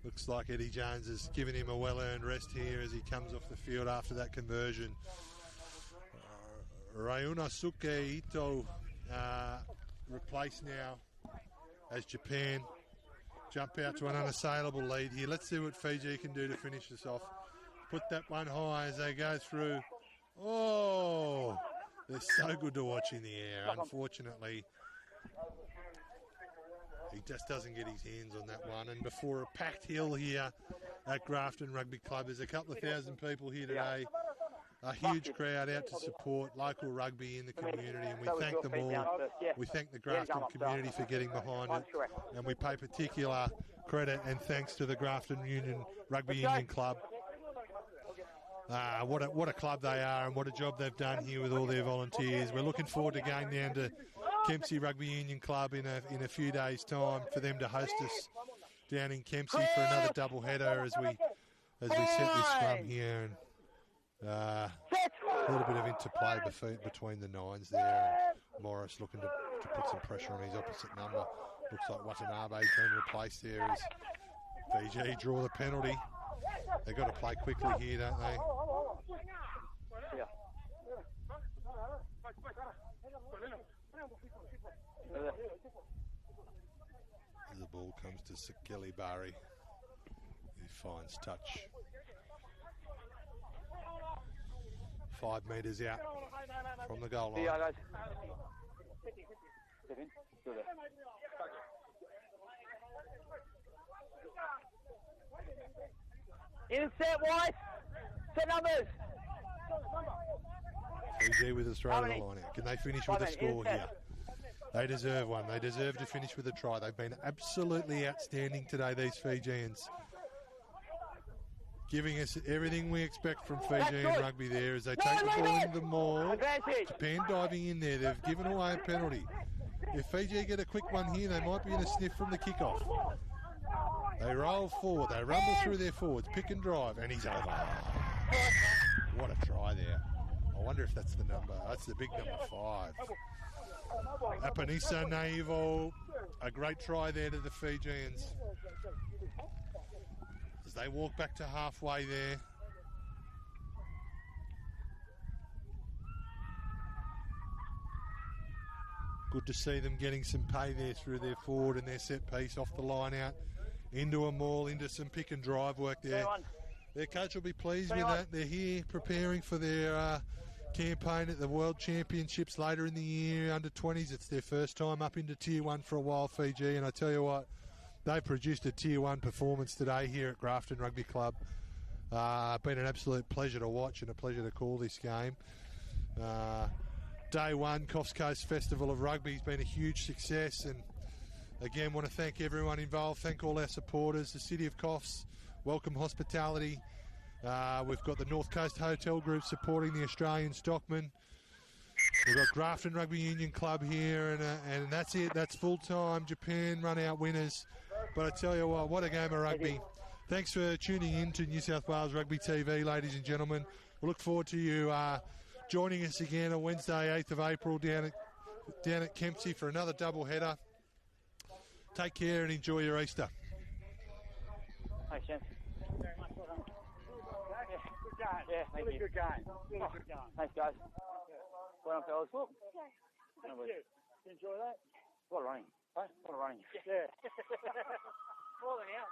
looks like Eddie Jones has given him a well-earned rest here as he comes off the field after that conversion. Ryunosuke Ito replaced now as Japan jump out to an unassailable lead here. Let's see what Fiji can do to finish this off. Put that one high as they go through. Oh, they're so good to watch in the air. Unfortunately, He just doesn't get his hands on that one. And before a packed hill here at Grafton Rugby Club, there's a couple of thousand people here today. A huge crowd out to support local rugby in the community, and we thank them all. We thank the Grafton community for getting behind it, and we pay particular credit and thanks to the Grafton Rugby Union Club. What a club they are, and what a job they've done here with all their volunteers. We're looking forward to going down to Kempsey Rugby Union Club in a few days' time for them to host us down in Kempsey for another double header as we set this scrum here. And a little bit of interplay between the nines there. And Morris looking to put some pressure on his opposite number. Looks like Watanabe's been replaced there as Fiji draw the penalty. They've got to play quickly here, don't they? As the ball comes to Sekeli Barry, he finds touch. 5 metres out from the goal line. Yeah, guys. Intercept, White. Set numbers. Fiji with a throw to the line out. Can they finish with a score here? They deserve one. They deserve to finish with a try. They've been absolutely outstanding today, these Fijians. Giving us everything we expect from Fijian rugby there as they take the ball into the maul. Japan diving in there. They've given away a penalty. If Fiji get a quick one here, they might be in a sniff from the kickoff. They roll forward. They rumble through their forwards. Pick and drive. And he's over. What a try there. I wonder if that's the number. That's the big number 5. Apaniso Naivo. A great try there to the Fijians. As they walk back to halfway there. Good to see them getting some pay there through their forward and their set piece off the line out. Into a maul, into some pick and drive work there. Their coach will be pleased with that. They're here preparing for their campaign at the World Championships later in the year, under 20s. It's their first time up into Tier 1 for a while, Fiji, and I tell you what, they've produced a Tier 1 performance today here at Grafton Rugby Club. Been an absolute pleasure to watch and a pleasure to call this game. Day 1, Coffs Coast Festival of Rugby has been a huge success, and again, want to thank everyone involved, thank all our supporters, the City of Coffs, welcome hospitality. We've got the North Coast Hotel Group supporting the Australian Stockmen. We've got Grafton Rugby Union Club here, and that's it. That's full-time. Japan run-out winners. But I tell you what a game of rugby. Thanks for tuning in to New South Wales Rugby TV, ladies and gentlemen. We look forward to you joining us again on Wednesday, 8th of April, down at Kempsey for another double-header. Take care and enjoy your Easter. Thanks, James. Very much. Well done. Yeah, good game. Yeah, thank you. Good game. Really good game. Thanks, guys. Well done, fellas. Thank you. Did you enjoy that? What a running. What a running. Yeah. Rolling out.